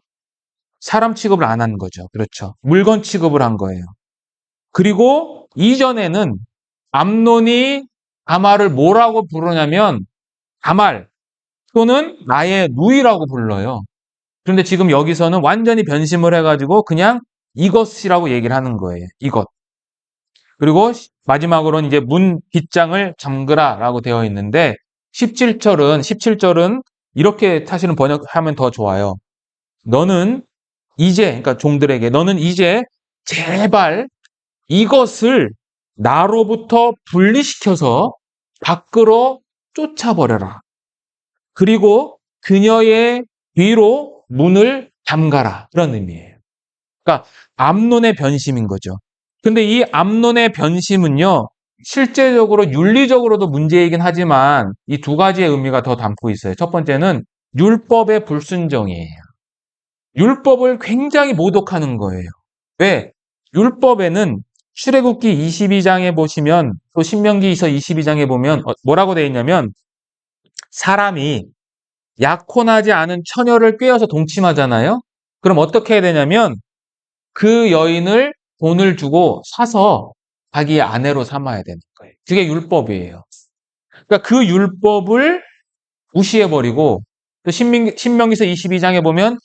사람 취급을 안 한 거죠. 그렇죠. 물건 취급을 한 거예요. 그리고 이전에는 암논이 다말을 뭐라고 부르냐면 다말 또는 나의 누이라고 불러요. 그런데 지금 여기서는 완전히 변심을 해가지고 그냥 이것이라고 얘기를 하는 거예요. 이것. 그리고 마지막으로는 이제 문 빗장을 잠그라라고 되어 있는데 17절은 이렇게 사실은 번역하면 더 좋아요. 너는 이제 그러니까 종들에게 너는 이제 제발 이것을 나로부터 분리시켜서 밖으로 쫓아버려라. 그리고 그녀의 뒤로 문을 잠가라. 그런 의미예요. 그러니까 암논의 변심인 거죠. 근데 이 암논의 변심은요, 실제적으로 윤리적으로도 문제이긴 하지만 이 두 가지의 의미가 더 담고 있어요. 첫 번째는 율법의 불순종이에요. 율법을 굉장히 모독하는 거예요. 왜? 율법에는 출애굽기 22장에 보시면 또 신명기서 22장에 보면 뭐라고 되어 있냐면 사람이 약혼하지 않은 처녀를 꿰어서 동침하잖아요. 그럼 어떻게 해야 되냐면 그 여인을 돈을 주고 사서 자기의 아내로 삼아야 되는 거예요. 그게 율법이에요. 그러니까 그 율법을 무시해버리고 또 신명기서 22장에 보면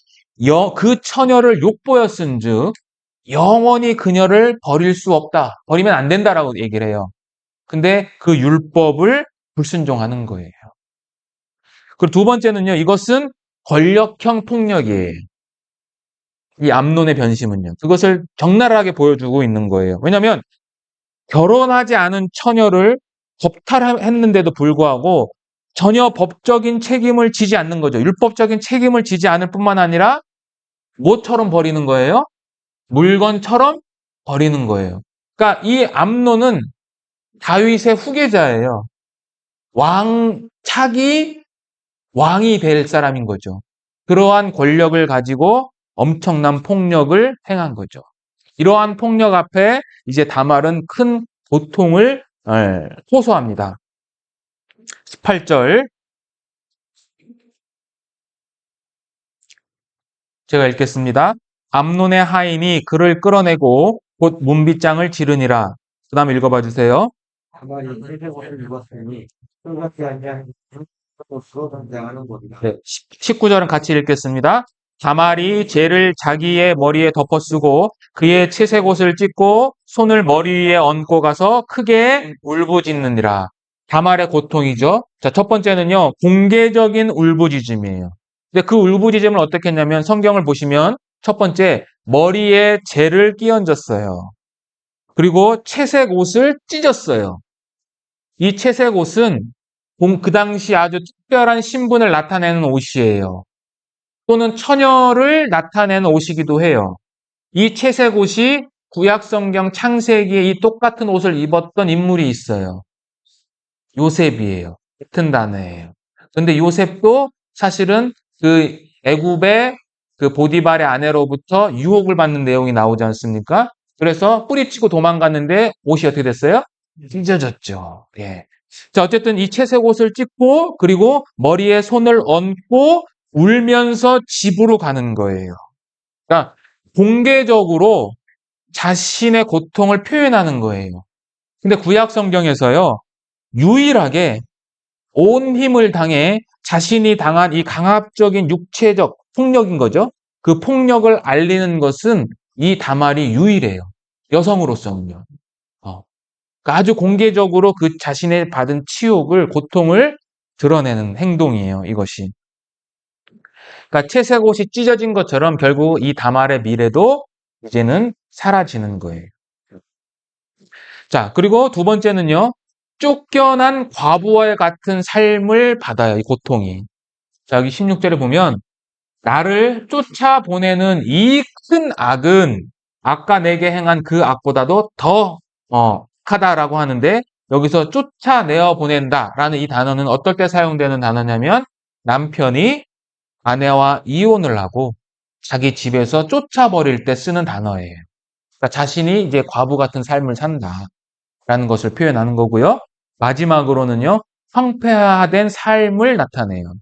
그 처녀를 욕보였은즉 영원히 그녀를 버릴 수 없다. 버리면 안 된다라고 얘기를 해요. 근데 그 율법을 불순종하는 거예요. 그리고 두 번째는요. 이것은 권력형 폭력이에요. 이 암논의 변심은요. 그것을 적나라하게 보여주고 있는 거예요. 왜냐하면 결혼하지 않은 처녀를 겁탈했는데도 불구하고 전혀 법적인 책임을 지지 않는 거죠. 율법적인 책임을 지지 않을 뿐만 아니라 뭐처럼 버리는 거예요? 물건처럼 버리는 거예요. 그러니까 이 암논은 다윗의 후계자예요. 차기 왕이 될 사람인 거죠. 그러한 권력을 가지고 엄청난 폭력을 행한 거죠. 이러한 폭력 앞에 이제 다말은 큰 고통을 호소합니다. 18절 제가 읽겠습니다. 암논의 하인이 그를 끌어내고 곧 문빗장을 지르니라. 그 다음에 읽어봐 주세요. 다말이 세색옷을 입었으니 꿀같이 아니한 옷으로 등장하는 것이다. 네, 19절은 같이 읽겠습니다. 다말이 재를 자기의 머리에 덮어쓰고 그의 채색 옷을 찢고 손을 머리 위에 얹고 가서 크게 울부짖느니라. 다말의 고통이죠. 자, 첫 번째는요, 공개적인 울부짖음이에요. 근데 그 울부짖음을 어떻게 했냐면 성경을 보시면 첫 번째, 머리에 재를 끼얹었어요. 그리고 채색 옷을 찢었어요. 이 채색 옷은 그 당시 아주 특별한 신분을 나타내는 옷이에요. 또는 처녀를 나타내는 옷이기도 해요. 이 채색 옷이 구약성경 창세기에 이 똑같은 옷을 입었던 인물이 있어요. 요셉이에요. 같은 단어예요. 그런데 요셉도 사실은 그 애굽의 그 보디발의 아내로부터 유혹을 받는 내용이 나오지 않습니까? 그래서 뿌리치고 도망갔는데 옷이 어떻게 됐어요? 찢어졌죠. 예. 자, 어쨌든 이 채색 옷을 찢고 그리고 머리에 손을 얹고 울면서 집으로 가는 거예요. 그러니까 공개적으로 자신의 고통을 표현하는 거예요. 근데 구약 성경에서요. 유일하게 온 힘을 당해 자신이 당한 이 강압적인 육체적 폭력인 거죠. 그 폭력을 알리는 것은 이 다말이 유일해요. 여성으로서는요. 그러니까 아주 공개적으로 그 자신의 받은 치욕을, 고통을 드러내는 행동이에요. 이것이. 그러니까 채색 옷이 찢어진 것처럼 결국 이 다말의 미래도 이제는 사라지는 거예요. 자, 그리고 두 번째는요. 쫓겨난 과부와 같은 삶을 받아요. 이 고통이. 자, 여기 16절에 보면 나를 쫓아보내는 이 큰 악은 아까 내게 행한 그 악보다도 더 하다라고 하는데 여기서 쫓아내어 보낸다라는 이 단어는 어떨 때 사용되는 단어냐면 남편이 아내와 이혼을 하고 자기 집에서 쫓아버릴 때 쓰는 단어예요. 그러니까 자신이 이제 과부 같은 삶을 산다라는 것을 표현하는 거고요. 마지막으로는요, 황폐화된 삶을 나타내요.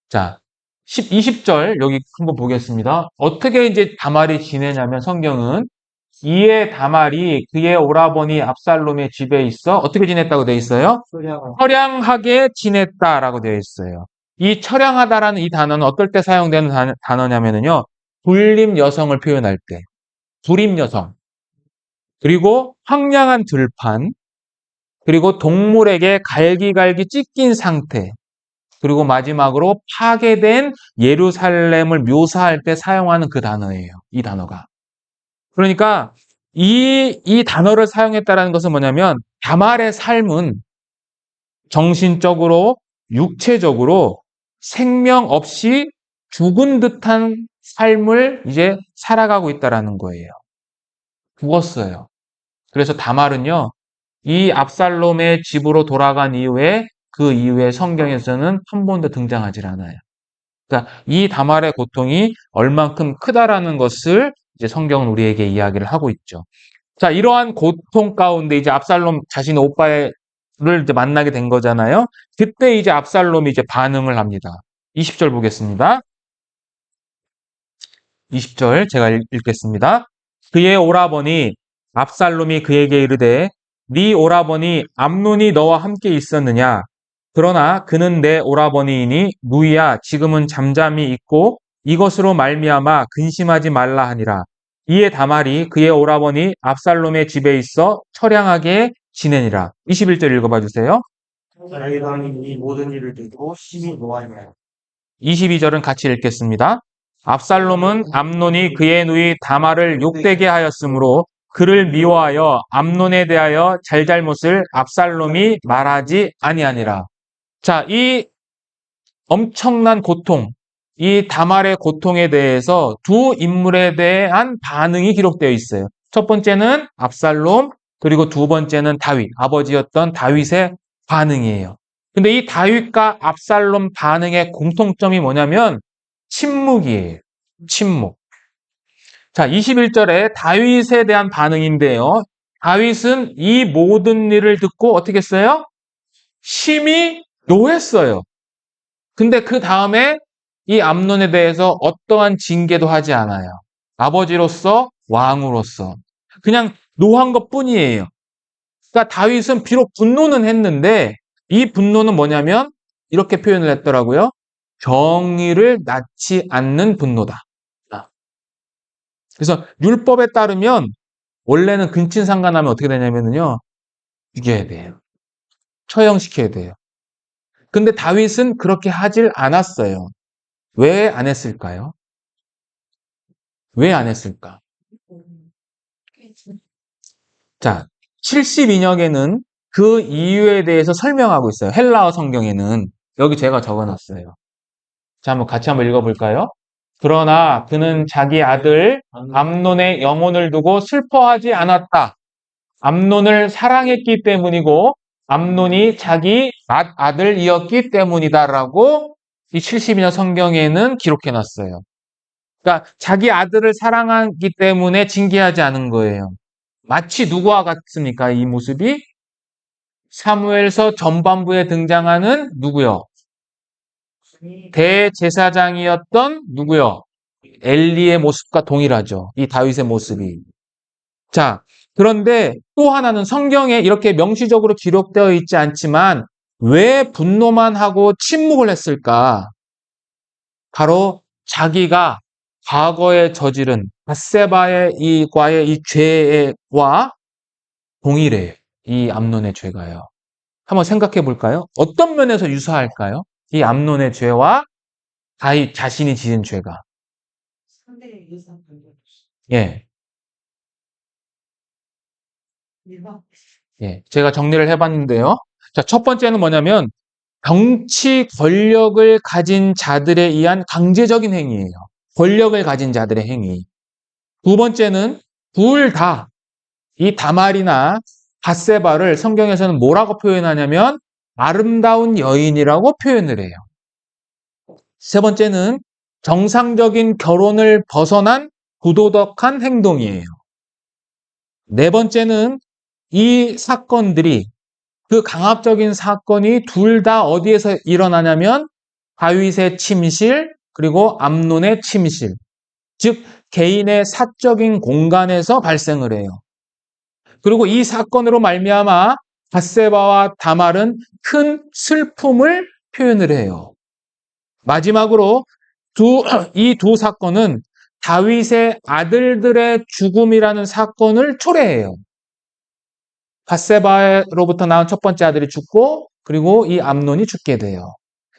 자, 20절 여기 한번 보겠습니다. 어떻게 이제 다말이 지내냐면 성경은 이에 다말이 그의 오라버니 압살롬의 집에 있어 어떻게 지냈다고 되어 있어요? 소리하고 처량하게 지냈다라고 되어 있어요. 이 처량하다라는 이 단어는 어떨 때 사용되는 단어냐면요. 불림 여성을 표현할 때, 불임 여성, 그리고 황량한 들판, 그리고 동물에게 갈기갈기 찢긴 상태, 그리고 마지막으로 파괴된 예루살렘을 묘사할 때 사용하는 그 단어예요. 이 단어가. 그러니까 이 단어를 사용했다는 것은 뭐냐면 다말의 삶은 정신적으로, 육체적으로 생명 없이 죽은 듯한 삶을 이제 살아가고 있다라는 거예요. 죽었어요. 그래서 다말은요, 이 압살롬의 집으로 돌아간 이후에 그 이후에 성경에서는 한 번도 등장하지 않아요. 그러니까 이 다말의 고통이 얼만큼 크다라는 것을 이제 성경은 우리에게 이야기를 하고 있죠. 자, 이러한 고통 가운데 이제 압살롬 자신의 오빠를 이제 만나게 된 거잖아요. 그때 이제 압살롬이 이제 반응을 합니다. 20절 보겠습니다. 20절 제가 읽겠습니다. 그의 오라버니 압살롬이 그에게 이르되 네 오라버니 암논이 너와 함께 있었느냐? 그러나 그는 내 오라버니이니 누이야 지금은 잠잠히 있고 이것으로 말미암아 근심하지 말라 하니라. 이에 다말이 그의 오라버니 압살롬의 집에 있어 처량하게 지내니라. 21절 읽어봐 주세요. 자기가 이 모든 일을 듣고 심히 노하니라. 22절은 같이 읽겠습니다. 압살롬은 암논이 그의 누이 다말을 욕되게 하였으므로 그를 미워하여 암논에 대하여 잘잘못을 압살롬이 말하지 아니하니라. 자, 이 엄청난 고통, 이 다말의 고통에 대해서 두 인물에 대한 반응이 기록되어 있어요. 첫 번째는 압살롬, 그리고 두 번째는 다윗, 아버지였던 다윗의 반응이에요. 근데 이 다윗과 압살롬 반응의 공통점이 뭐냐면 침묵이에요. 침묵. 자, 21절에 다윗에 대한 반응인데요. 다윗은 이 모든 일을 듣고 어떻게 했어요? 심히 노했어요. 근데 그 다음에 이 암논에 대해서 어떠한 징계도 하지 않아요. 아버지로서, 왕으로서. 그냥 노한 것 뿐이에요. 그러니까 다윗은 비록 분노는 했는데 이 분노는 뭐냐면 이렇게 표현을 했더라고요. 정의를 낳지 않는 분노다. 그래서 율법에 따르면 원래는 근친상간하면 어떻게 되냐면요. 죽여야 돼요. 처형시켜야 돼요. 근데 다윗은 그렇게 하질 않았어요. 왜 안 했을까요? 왜 안 했을까? 자, 72역에는 그 이유에 대해서 설명하고 있어요. 헬라어 성경에는. 여기 제가 적어놨어요. 자, 한번 같이 한번 읽어볼까요? 그러나 그는 자기 아들 암논의 영혼을 두고 슬퍼하지 않았다. 암논을 사랑했기 때문이고 암논이 자기 아들이었기 때문이다라고 이 72년 성경에는 기록해놨어요. 그러니까 자기 아들을 사랑하기 때문에 징계하지 않은 거예요. 마치 누구와 같습니까? 이 모습이 사무엘서 전반부에 등장하는 누구요? 대제사장이었던 누구요? 엘리의 모습과 동일하죠. 이 다윗의 모습이. 자, 그런데 또 하나는 성경에 이렇게 명시적으로 기록되어 있지 않지만 왜 분노만 하고 침묵을 했을까? 바로 자기가 과거에 저지른 밧세바의 과의 이 죄와 동일해요. 이 암논의 죄가요. 한번 생각해 볼까요? 어떤 면에서 유사할까요? 이 암논의 죄와 다윗 자신이 지은 죄가. 상대의 예상 예, 일반 예. 제가 정리를 해봤는데요. 자, 첫 번째는 뭐냐면 정치 권력을 가진 자들에 의한 강제적인 행위예요. 권력을 가진 자들의 행위. 두 번째는 둘 다 이 다말이나 밧세바를 성경에서는 뭐라고 표현하냐면 아름다운 여인이라고 표현을 해요. 세 번째는 정상적인 결혼을 벗어난 부도덕한 행동이에요. 네 번째는 이 사건들이 그 강압적인 사건이 둘 다 어디에서 일어나냐면 다윗의 침실 그리고 암논의 침실, 즉 개인의 사적인 공간에서 발생을 해요. 그리고 이 사건으로 말미암아 밧세바와 다말은 큰 슬픔을 표현을 해요. 마지막으로 이 두 사건은 다윗의 아들들의 죽음이라는 사건을 초래해요. 밧세바로부터 낳은 첫 번째 아들이 죽고 그리고 이 암논이 죽게 돼요.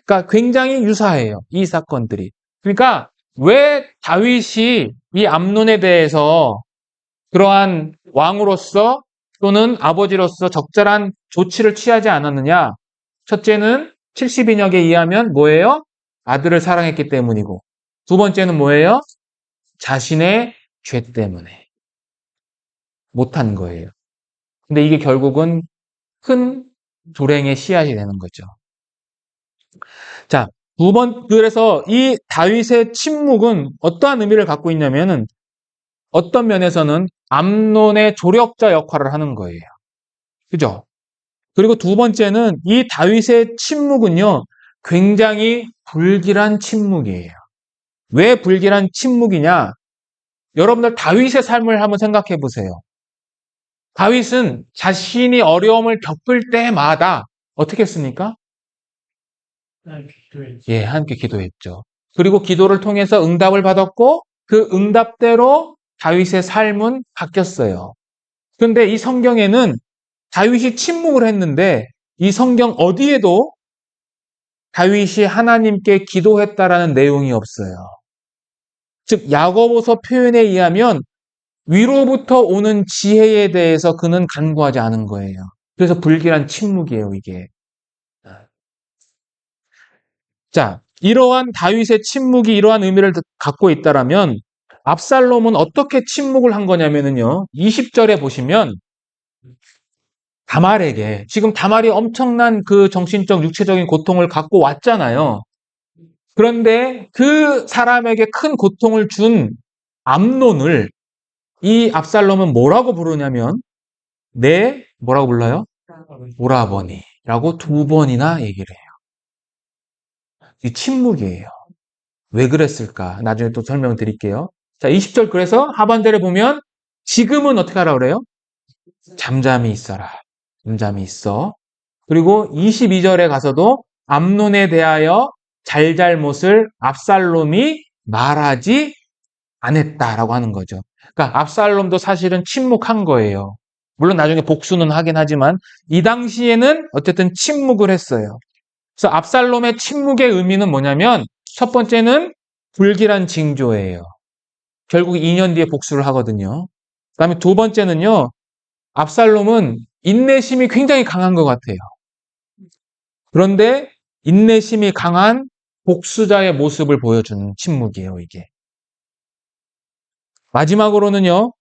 그러니까 굉장히 유사해요. 이 사건들이. 그러니까 왜 다윗이 이 암논에 대해서 그러한 왕으로서 또는 아버지로서 적절한 조치를 취하지 않았느냐? 첫째는 70인역에 의하면 뭐예요? 아들을 사랑했기 때문이고 두 번째는 뭐예요? 자신의 죄 때문에 못한 거예요. 근데 이게 결국은 큰 불행의 씨앗이 되는 거죠. 자, 그래서 이 다윗의 침묵은 어떠한 의미를 갖고 있냐면은 어떤 면에서는 암논의 조력자 역할을 하는 거예요. 그죠? 그리고 두 번째는 이 다윗의 침묵은요, 굉장히 불길한 침묵이에요. 왜 불길한 침묵이냐? 여러분들 다윗의 삶을 한번 생각해 보세요. 다윗은 자신이 어려움을 겪을 때마다 어떻게 했습니까? 예, 함께 기도했죠. 그리고 기도를 통해서 응답을 받았고 그 응답대로 다윗의 삶은 바뀌었어요. 그런데 이 성경에는 다윗이 침묵을 했는데 이 성경 어디에도 다윗이 하나님께 기도했다라는 내용이 없어요. 즉 야고보서 표현에 의하면 위로부터 오는 지혜에 대해서 그는 간구하지 않은 거예요. 그래서 불길한 침묵이에요, 이게. 자, 이러한 다윗의 침묵이 이러한 의미를 갖고 있다라면 압살롬은 어떻게 침묵을 한 거냐면요. 20절에 보시면 다말에게 지금 다말이 엄청난 그 정신적 육체적인 고통을 갖고 왔잖아요. 그런데 그 사람에게 큰 고통을 준 암논을 이 압살롬은 뭐라고 부르냐면 뭐라고 불러요? 오라버니라고 두 번이나 얘기를 해요. 이 침묵이에요. 왜 그랬을까? 나중에 또 설명드릴게요. 자, 20절 그래서 하반절에 보면 지금은 어떻게 하라 그래요? 잠잠히 있어라. 잠잠히 있어. 그리고 22절에 가서도 암논에 대하여 잘잘못을 압살롬이 말하지 않았다라고 하는 거죠. 그러니까 압살롬도 사실은 침묵한 거예요. 물론 나중에 복수는 하긴 하지만 이 당시에는 어쨌든 침묵을 했어요. 그래서 압살롬의 침묵의 의미는 뭐냐면 첫 번째는 불길한 징조예요. 결국 2년 뒤에 복수를 하거든요. 그다음에 두 번째는요. 압살롬은 인내심이 굉장히 강한 것 같아요. 그런데 인내심이 강한 복수자의 모습을 보여주는 침묵이에요, 이게. 마지막으로는요.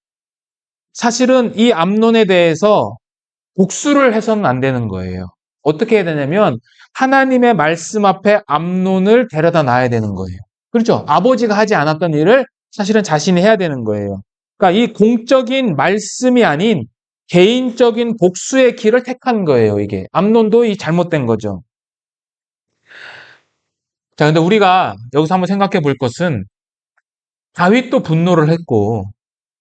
사실은 이 암논에 대해서 복수를 해서는 안 되는 거예요. 어떻게 해야 되냐면 하나님의 말씀 앞에 암논을 데려다 놔야 되는 거예요. 그렇죠? 아버지가 하지 않았던 일을 사실은 자신이 해야 되는 거예요. 그러니까 이 공적인 말씀이 아닌 개인적인 복수의 길을 택한 거예요, 이게. 암논도 이 잘못된 거죠. 자, 근데 우리가 여기서 한번 생각해 볼 것은 다윗도 분노를 했고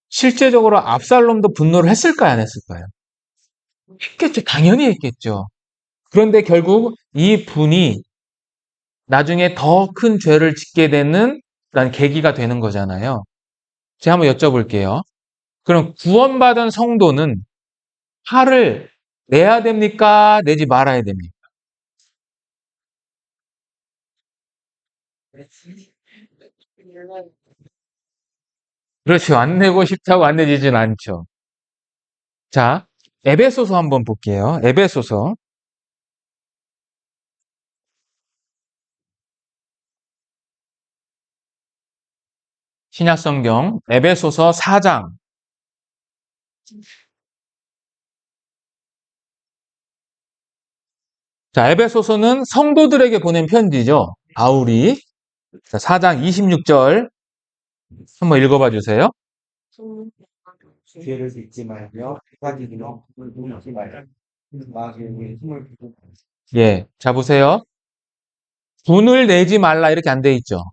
실제적으로 압살롬도 분노를 했을까요, 안 했을까요? 했겠죠. 당연히 했겠죠. 그런데 결국 이 분이 나중에 더 큰 죄를 짓게 되는 그런 계기가 되는 거잖아요. 제가 한번 여쭤볼게요. 그럼 구원받은 성도는 화를 내야 됩니까? 내지 말아야 됩니까? 그렇죠. 안 내고 싶다고 안 내지진 않죠. 자, 에베소서 한번 볼게요. 에베소서. 신약성경 에베소서 4장. 자, 에베소서는 성도들에게 보낸 편지죠. 바울이. 자, 4장 26절 한번 읽어봐 주세요. 죄를 짓지 말며 가지기로 물지 말라. 마귀에게 힘을 주고 예, 자 보세요. 분을 내지 말라 이렇게 안 돼 있죠.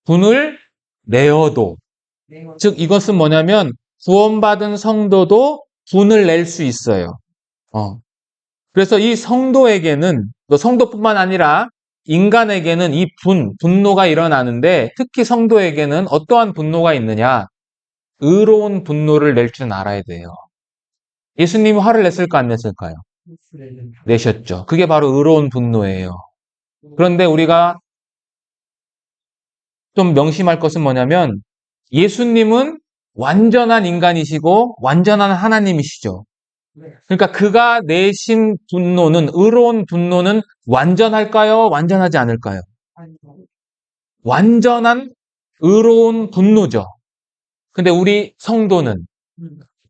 분을 내어도. 즉 이것은 뭐냐면 구원받은 성도도 분을 낼 수 있어요. 그래서 이 성도에게는 또 성도뿐만 아니라 인간에게는 이 분노가 일어나는데 특히 성도에게는 어떠한 분노가 있느냐? 의로운 분노를 낼 줄 알아야 돼요. 예수님이 화를 냈을까 안 냈을까요? 내셨죠. 그게 바로 의로운 분노예요. 그런데 우리가 좀 명심할 것은 뭐냐면 예수님은 완전한 인간이시고 완전한 하나님이시죠. 그러니까 그가 내신 분노는 의로운 분노는 완전할까요? 완전하지 않을까요? 완전한 의로운 분노죠. 근데 우리 성도는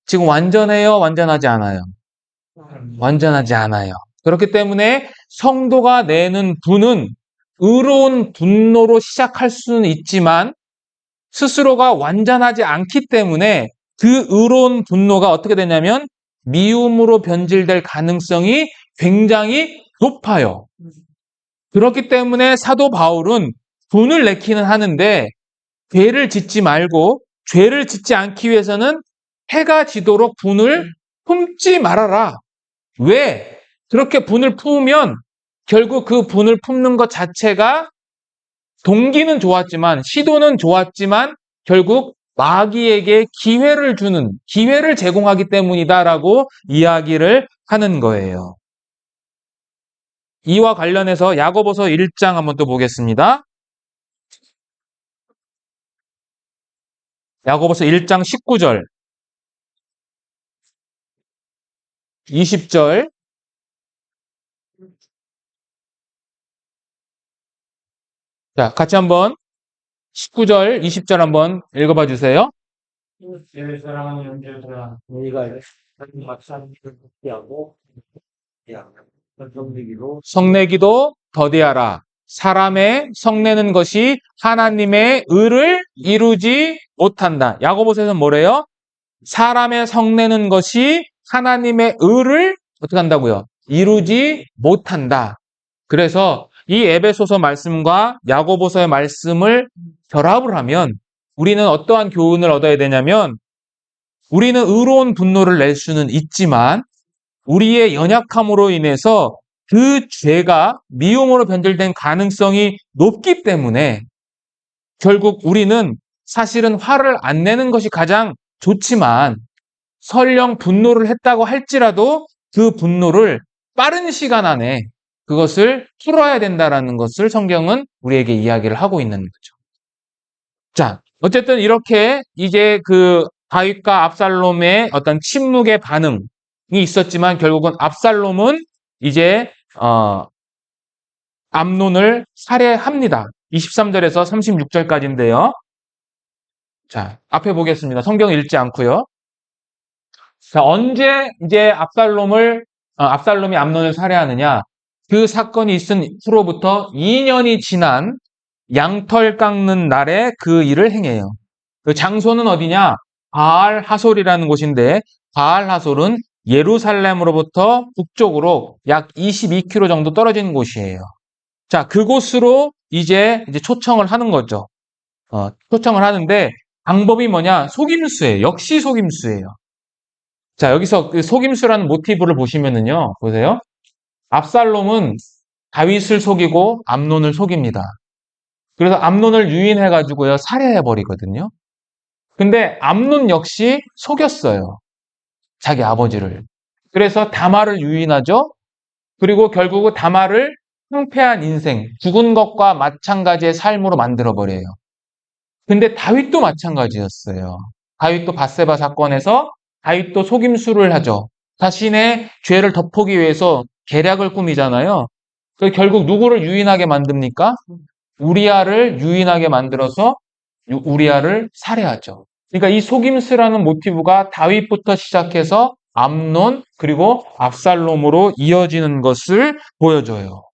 지금 완전해요? 완전하지 않아요? 완전하지 않아요. 그렇기 때문에 성도가 내는 분은 의로운 분노로 시작할 수는 있지만 스스로가 완전하지 않기 때문에 그 의로운 분노가 어떻게 되냐면 미움으로 변질될 가능성이 굉장히 높아요. 그렇기 때문에 사도 바울은 분을 내키는 하는데 죄를 짓지 말고 죄를 짓지 않기 위해서는 해가 지도록 분을 품지 말아라. 왜? 그렇게 분을 품으면 결국 그 분을 품는 것 자체가 동기는 좋았지만 시도는 좋았지만 결국 마귀에게 기회를 제공하기 때문이다라고 이야기를 하는 거예요. 이와 관련해서 야고보서 1장 한번 또 보겠습니다. 야고보서 1장 19절, 20절. 자, 같이 한번 19절, 20절 한번 읽어봐 주세요. 죄를 사랑하는 형제들아 너희가 막상 하고 성내기로 성내기도 더디하라. 사람의 성내는 것이 하나님의 의를 이루지 못한다. 야고보서에서는 뭐래요? 사람의 성내는 것이 하나님의 의를 어떻게 한다고요? 이루지 못한다. 그래서 이 에베소서 말씀과 야고보서의 말씀을 결합을 하면 우리는 어떠한 교훈을 얻어야 되냐면 우리는 의로운 분노를 낼 수는 있지만 우리의 연약함으로 인해서 그 죄가 미움으로 변질된 가능성이 높기 때문에 결국 우리는 사실은 화를 안 내는 것이 가장 좋지만 설령 분노를 했다고 할지라도 그 분노를 빠른 시간 안에 그것을 풀어야 된다라는 것을 성경은 우리에게 이야기를 하고 있는 거죠. 자, 어쨌든 이렇게 이제 그 다윗과 압살롬의 어떤 침묵의 반응이 있었지만 결국은 압살롬은 이제 암논을 살해합니다. 23절에서 36절까지인데요. 자, 앞에 보겠습니다. 성경 읽지 않고요. 자, 언제 이제 압살롬이 암논을 살해하느냐? 그 사건이 있은 후로부터 2년이 지난 양털 깎는 날에 그 일을 행해요. 그 장소는 어디냐? 바알 하솔이라는 곳인데 바알 하솔은 예루살렘으로부터 북쪽으로 약 22km 정도 떨어진 곳이에요. 자, 그곳으로 이제 초청을 하는 거죠. 초청을 하는데 방법이 뭐냐? 속임수예요. 역시 속임수예요. 자, 여기서 그 속임수라는 모티브를 보시면은요. 보세요. 압살롬은 다윗을 속이고 암논을 속입니다. 그래서 암논을 유인해가지고요. 살해해버리거든요. 근데 암논 역시 속였어요. 자기 아버지를. 그래서 다말을 유인하죠. 그리고 결국은 다말을 황폐한 인생, 죽은 것과 마찬가지의 삶으로 만들어버려요. 근데 다윗도 마찬가지였어요. 다윗도 밧세바 사건에서 다윗도 속임수를 하죠. 자신의 죄를 덮기 위해서 계략을 꾸미잖아요. 그 결국 누구를 유인하게 만듭니까? 우리아를 유인하게 만들어서 우리아를 살해하죠. 그러니까 이 속임수라는 모티브가 다윗부터 시작해서 암논 그리고 압살롬으로 이어지는 것을 보여줘요.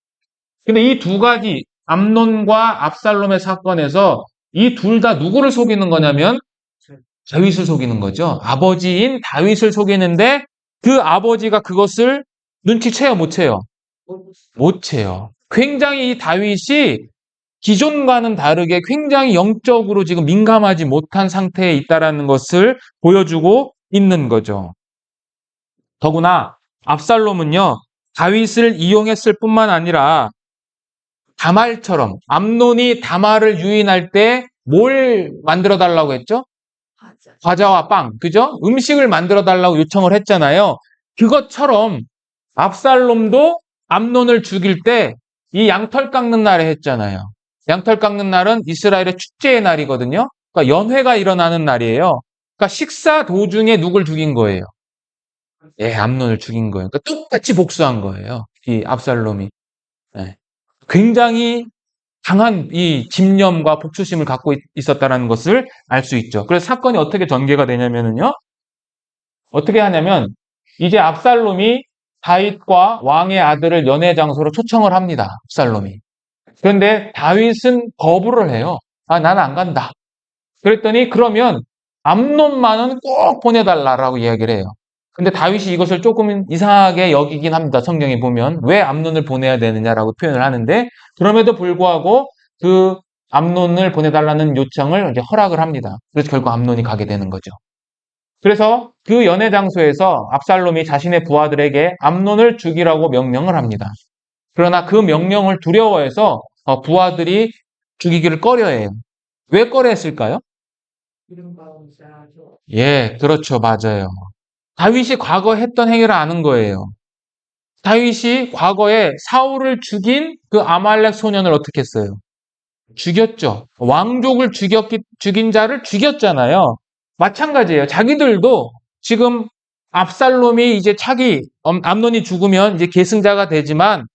근데 이 두 가지 암논과 압살롬의 사건에서 이 둘 다 누구를 속이는 거냐면 다윗을 속이는 거죠. 아버지인 다윗을 속이는데 그 아버지가 그것을 눈치채요, 못 채요? 못 채요. 굉장히 이 다윗이 기존과는 다르게 굉장히 영적으로 지금 민감하지 못한 상태에 있다라는 것을 보여주고 있는 거죠. 더구나 압살롬은요, 다윗을 이용했을 뿐만 아니라 다말처럼 암논이 다말을 유인할 때 뭘 만들어 달라고 했죠? 과자와 빵, 그죠? 음식을 만들어 달라고 요청을 했잖아요. 그것처럼 압살롬도 암논을 죽일 때 이 양털 깎는 날에 했잖아요. 양털 깎는 날은 이스라엘의 축제의 날이거든요. 그러니까 연회가 일어나는 날이에요. 그러니까 식사 도중에 누굴 죽인 거예요? 예, 암논을 죽인 거예요. 그러니까 똑같이 복수한 거예요. 이 압살롬이. 예. 굉장히 강한 이 집념과 복수심을 갖고 있었다는 것을 알 수 있죠. 그래서 사건이 어떻게 전개가 되냐면요. 어떻게 하냐면 이제 압살롬이 다윗과 왕의 아들을 연애 장소로 초청을 합니다. 압살롬이. 그런데 다윗은 거부를 해요. 아, 나는 안 간다. 그랬더니 그러면 암논만은 꼭 보내달라라고 이야기를 해요. 근데 다윗이 이것을 조금 이상하게 여기긴 합니다. 성경에 보면 왜 암논을 보내야 되느냐라고 표현을 하는데 그럼에도 불구하고 그 암논을 보내달라는 요청을 이제 허락을 합니다. 그래서 결국 암논이 가게 되는 거죠. 그래서 그 연회 장소에서 압살롬이 자신의 부하들에게 암논을 죽이라고 명령을 합니다. 그러나 그 명령을 두려워해서 부하들이 죽이기를 꺼려해요. 왜 꺼려했을까요? 예, 그렇죠. 맞아요. 다윗이 과거에 했던 행위를 아는 거예요. 다윗이 과거에 사울을 죽인 그 아말렉 소년을 어떻게 했어요? 죽였죠. 왕족을 죽인 자를 죽였잖아요. 마찬가지예요. 자기들도 지금 압살롬이 이제 암논이 죽으면 이제 계승자가 되지만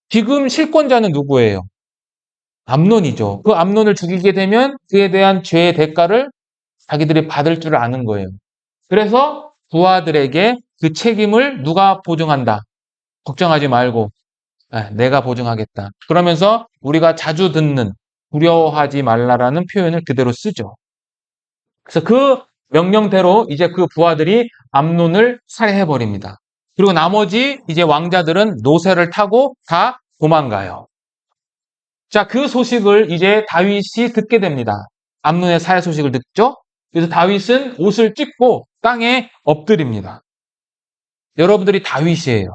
지금 실권자는 누구예요? 암논이죠. 그 암논을 죽이게 되면 그에 대한 죄의 대가를 자기들이 받을 줄 아는 거예요. 그래서 부하들에게 그 책임을 누가 보증한다. 걱정하지 말고 내가 보증하겠다. 그러면서 우리가 자주 듣는 두려워하지 말라라는 표현을 그대로 쓰죠. 그래서 그 명령대로 이제 그 부하들이 암논을 살해해 버립니다. 그리고 나머지 이제 왕자들은 노새를 타고 다 도망가요. 자, 그 소식을 이제 다윗이 듣게 됩니다. 암논의 살해 소식을 듣죠? 그래서 다윗은 옷을 찢고 땅에 엎드립니다. 여러분들이 다윗이에요.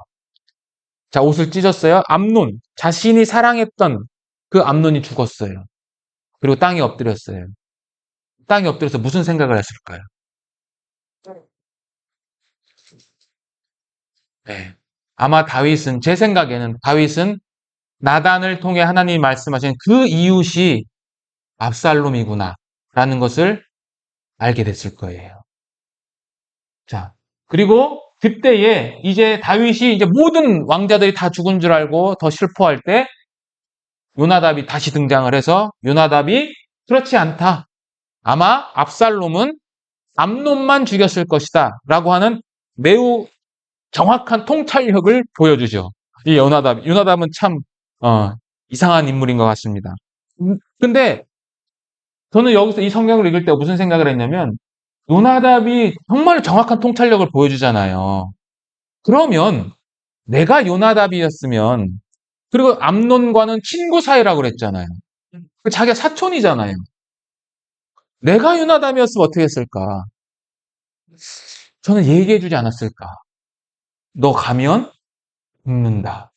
자, 옷을 찢었어요. 암논, 자신이 사랑했던 그 암논이 죽었어요. 그리고 땅에 엎드렸어요. 땅에 엎드려서 무슨 생각을 했을까요? 네. 아마 다윗은, 제 생각에는 다윗은 나단을 통해 하나님이 말씀하신 그 이웃이 압살롬이구나 라는 것을 알게 됐을 거예요. 자, 그리고 그때에 이제 다윗이 이제 모든 왕자들이 다 죽은 줄 알고 더 슬퍼할 때 요나답이 다시 등장을 해서 요나답이 그렇지 않다. 아마 압살롬은 암논만 죽였을 것이다 라고 하는 매우 정확한 통찰력을 보여주죠. 이 요나답은 참 이상한 인물인 것 같습니다. 근데 저는 여기서 이 성경을 읽을 때 무슨 생각을 했냐면 요나답이 정말 정확한 통찰력을 보여주잖아요. 그러면 내가 요나답이었으면 그리고 암논과는 친구 사이라고 그랬잖아요. 자기가 사촌이잖아요. 내가 요나답이었으면 어떻게 했을까? 저는 얘기해주지 않았을까? 너 가면 죽는다.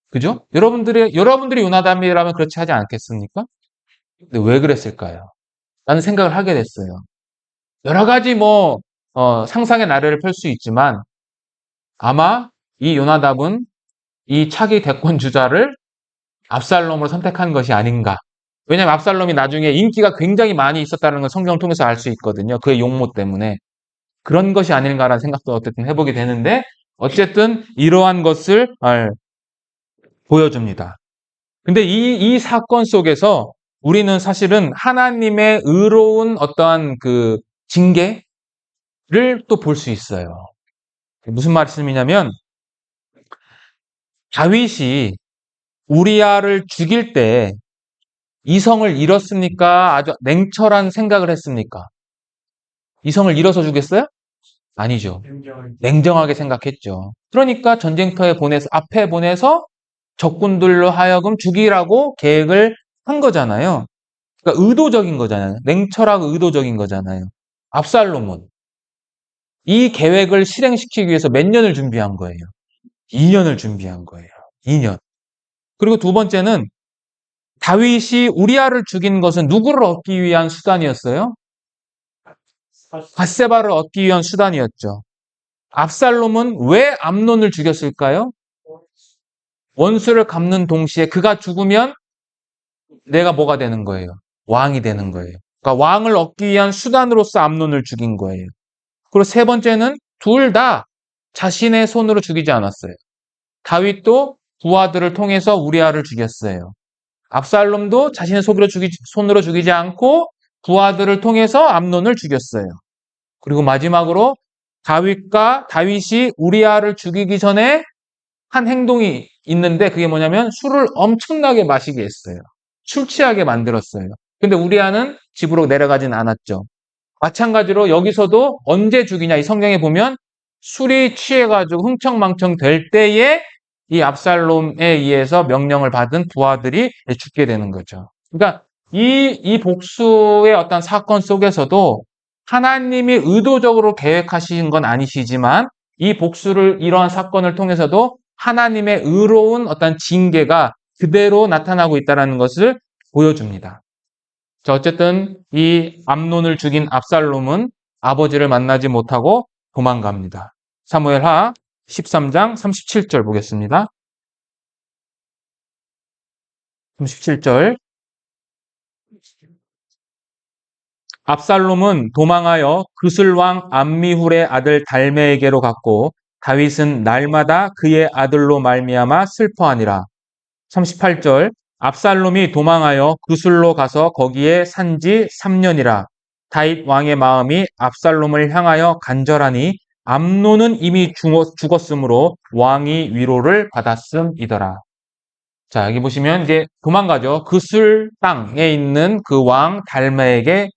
그죠? 여러분들이 요나답이라면 그렇지 하지 않겠습니까? 근데 왜 그랬을까요? 라는 생각을 하게 됐어요. 여러 가지 상상의 나래를 펼 수 있지만 아마 이 요나답은 이 차기 대권 주자를 압살롬을 선택한 것이 아닌가. 왜냐하면 압살롬이 나중에 인기가 굉장히 많이 있었다는 걸 성경을 통해서 알 수 있거든요. 그의 용모 때문에. 그런 것이 아닌가라는 생각도 어쨌든 해보게 되는데 어쨌든 이러한 것을 보여줍니다. 근데 이 사건 속에서 우리는 사실은 하나님의 의로운 어떠한 그 징계를 또 볼 수 있어요. 무슨 말씀이냐면 다윗이 우리아를 죽일 때 이성을 잃었습니까? 아주 냉철한 생각을 했습니까? 이성을 잃어서 죽였어요? 아니죠. 냉정하게 생각했죠. 그러니까 전쟁터에 보내서, 앞에 보내서 적군들로 하여금 죽이라고 계획을 한 거잖아요. 그러니까 의도적인 거잖아요. 냉철하고 의도적인 거잖아요. 압살롬은 이 계획을 실행시키기 위해서 몇 년을 준비한 거예요? 2년을 준비한 거예요. 2년. 그리고 두 번째는 다윗이 우리아를 죽인 것은 누구를 얻기 위한 수단이었어요? 밧세바를 얻기 위한 수단이었죠. 압살롬은 왜 암논을 죽였을까요? 원수를 갚는 동시에 그가 죽으면 내가 뭐가 되는 거예요? 왕이 되는 거예요. 그러니까 왕을 얻기 위한 수단으로서 암논을 죽인 거예요. 그리고 세 번째는 둘 다 자신의 손으로 죽이지 않았어요. 다윗도 부하들을 통해서 우리아를 죽였어요. 압살롬도 자신의 손으로 죽이지 않고 부하들을 통해서 암논을 죽였어요. 그리고 마지막으로 다윗이 우리아를 죽이기 전에 한 행동이 있는데 그게 뭐냐면 술을 엄청나게 마시게 했어요. 술 취하게 만들었어요. 근데 우리아는 집으로 내려가진 않았죠. 마찬가지로 여기서도 언제 죽이냐 이 성경에 보면 술이 취해가지고 흥청망청 될 때에 이 압살롬에 의해서 명령을 받은 부하들이 죽게 되는 거죠. 그러니까 이 복수의 어떤 사건 속에서도 하나님이 의도적으로 계획하신 건 아니시지만 이 복수를 이러한 사건을 통해서도 하나님의 의로운 어떤 징계가 그대로 나타나고 있다는 것을 보여줍니다. 자, 어쨌든 이 암논을 죽인 압살롬은 아버지를 만나지 못하고 도망갑니다. 사무엘하 13장 37절 보겠습니다. 37절. 압살롬은 도망하여 그슬왕 암미훌의 아들 달메에게로 갔고 다윗은 날마다 그의 아들로 말미암아 슬퍼하니라. 38절. 압살롬이 도망하여 그술로 가서 거기에 산지 3년이라. 다윗 왕의 마음이 압살롬을 향하여 간절하니 암논은 이미 죽었으므로 왕이 위로를 받았음이더라. 자, 여기 보시면 이제 도망가죠. 그술 땅에 있는 그 왕 달메에게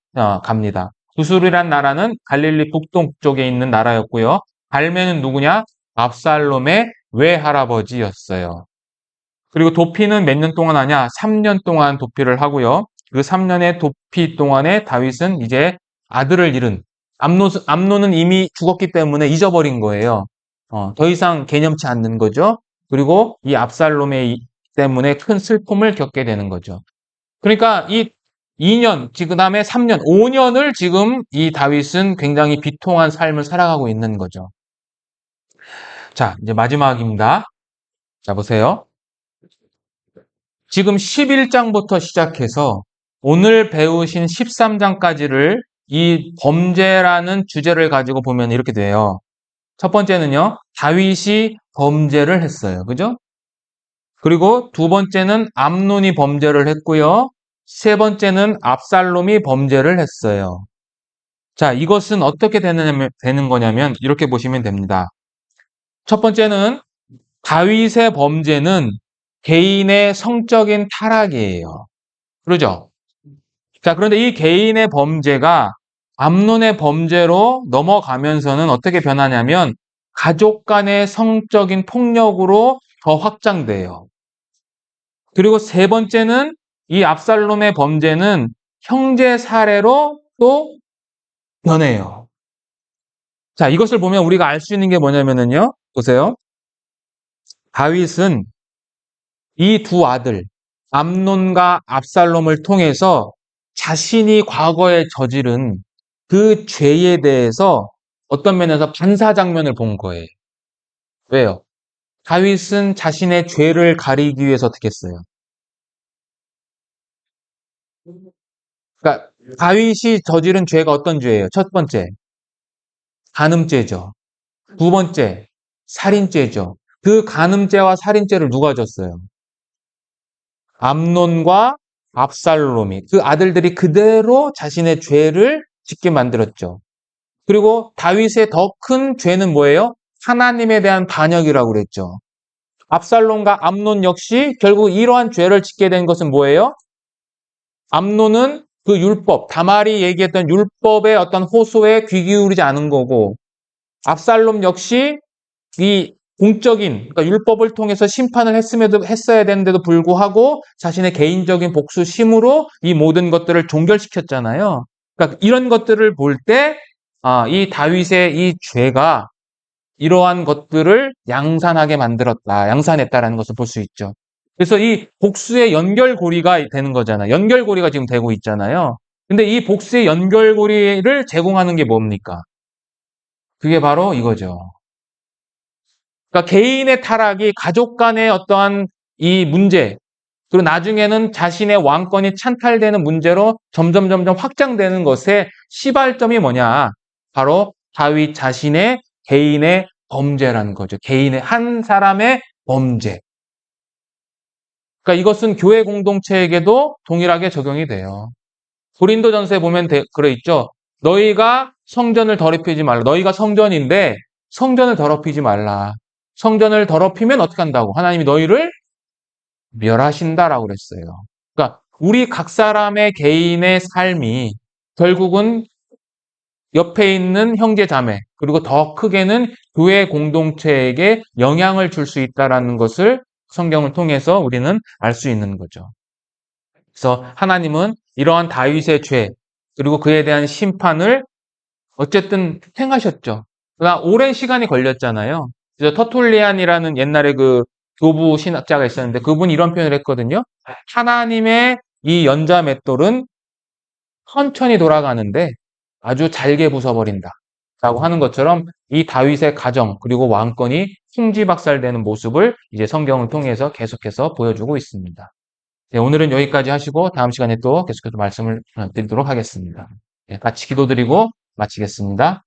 갑니다. 그술이란 나라는 갈릴리 북동쪽에 있는 나라였고요. 달메는 누구냐? 압살롬의 외할아버지였어요. 그리고 도피는 몇 년 동안 하냐? 3년 동안 도피를 하고요. 그 3년의 도피 동안에 다윗은 이제 아들을 잃은 암논은 이미 죽었기 때문에 잊어버린 거예요. 더 이상 개념치 않는 거죠. 그리고 이 압살롬의 때문에 큰 슬픔을 겪게 되는 거죠. 그러니까 이 2년, 그 다음에 3년, 5년을 지금 이 다윗은 굉장히 비통한 삶을 살아가고 있는 거죠. 자, 이제 마지막입니다. 자, 보세요. 지금 11장부터 시작해서 오늘 배우신 13장까지를 이 범죄라는 주제를 가지고 보면 이렇게 돼요. 첫 번째는요, 다윗이 범죄를 했어요. 그죠? 그리고 두 번째는 암논이 범죄를 했고요. 세 번째는 압살롬이 범죄를 했어요. 자, 이것은 어떻게 되는 거냐면 이렇게 보시면 됩니다. 첫 번째는 다윗의 범죄는 개인의 성적인 타락이에요. 그러죠? 자, 그런데 이 개인의 범죄가 암논의 범죄로 넘어가면서는 어떻게 변하냐면 가족 간의 성적인 폭력으로 더 확장돼요. 그리고 세 번째는 이 압살롬의 범죄는 형제 살해로 또 변해요. 자, 이것을 보면 우리가 알 수 있는 게 뭐냐면요. 보세요. 다윗은 이 두 아들, 암논과 압살롬을 통해서 자신이 과거에 저지른 그 죄에 대해서 어떤 면에서 반사 장면을 본 거예요. 왜요? 다윗은 자신의 죄를 가리기 위해서 어떻게 했어요? 그러니까 다윗이 저지른 죄가 어떤 죄예요? 첫 번째, 간음죄죠. 두 번째, 살인죄죠. 그 간음죄와 살인죄를 누가 졌어요? 암논과 압살롬이 그 아들들이 그대로 자신의 죄를 짓게 만들었죠. 그리고 다윗의 더 큰 죄는 뭐예요? 하나님에 대한 반역이라고 그랬죠. 압살롬과 암논 역시 결국 이러한 죄를 짓게 된 것은 뭐예요? 암논은 그 율법, 다말이 얘기했던 율법의 어떤 호소에 귀 기울이지 않은 거고, 압살롬 역시 이 공적인, 그러니까 율법을 통해서 심판을 했어야 되는데도 불구하고 자신의 개인적인 복수심으로 이 모든 것들을 종결시켰잖아요. 그러니까 이런 것들을 볼 때, 이 다윗의 이 죄가 이러한 것들을 양산하게 만들었다, 양산했다라는 것을 볼 수 있죠. 그래서 이 복수의 연결고리가 되는 거잖아요. 연결고리가 지금 되고 있잖아요. 근데 이 복수의 연결고리를 제공하는 게 뭡니까? 그게 바로 이거죠. 그러니까 개인의 타락이 가족 간의 어떠한 이 문제, 그리고 나중에는 자신의 왕권이 찬탈되는 문제로 점점 확장되는 것의 시발점이 뭐냐? 바로 다윗 자신의 개인의 범죄라는 거죠. 개인의 한 사람의 범죄. 그러니까 이것은 교회 공동체에게도 동일하게 적용이 돼요. 고린도전서에 보면 그래 있죠. 너희가 성전을 더럽히지 말라. 너희가 성전인데 성전을 더럽히지 말라. 성전을 더럽히면 어떻게 한다고? 하나님이 너희를 멸하신다라고 그랬어요. 그러니까 우리 각 사람의 개인의 삶이 결국은 옆에 있는 형제 자매, 그리고 더 크게는 교회 공동체에게 영향을 줄 수 있다라는 것을 성경을 통해서 우리는 알 수 있는 거죠. 그래서 하나님은 이러한 다윗의 죄, 그리고 그에 대한 심판을 어쨌든 행하셨죠. 그러나 오랜 시간이 걸렸잖아요. 그래서 터툴리안이라는 옛날에 그 교부 신학자가 있었는데 그분이 이런 표현을 했거든요. 하나님의 이 연자 맷돌은 천천히 돌아가는데 아주 잘게 부숴버린다. 라고 하는 것처럼 이 다윗의 가정 그리고 왕권이 풍지박살되는 모습을 이제 성경을 통해서 계속해서 보여주고 있습니다. 네, 오늘은 여기까지 하시고 다음 시간에 또 계속해서 말씀을 드리도록 하겠습니다. 네, 같이 기도드리고 마치겠습니다.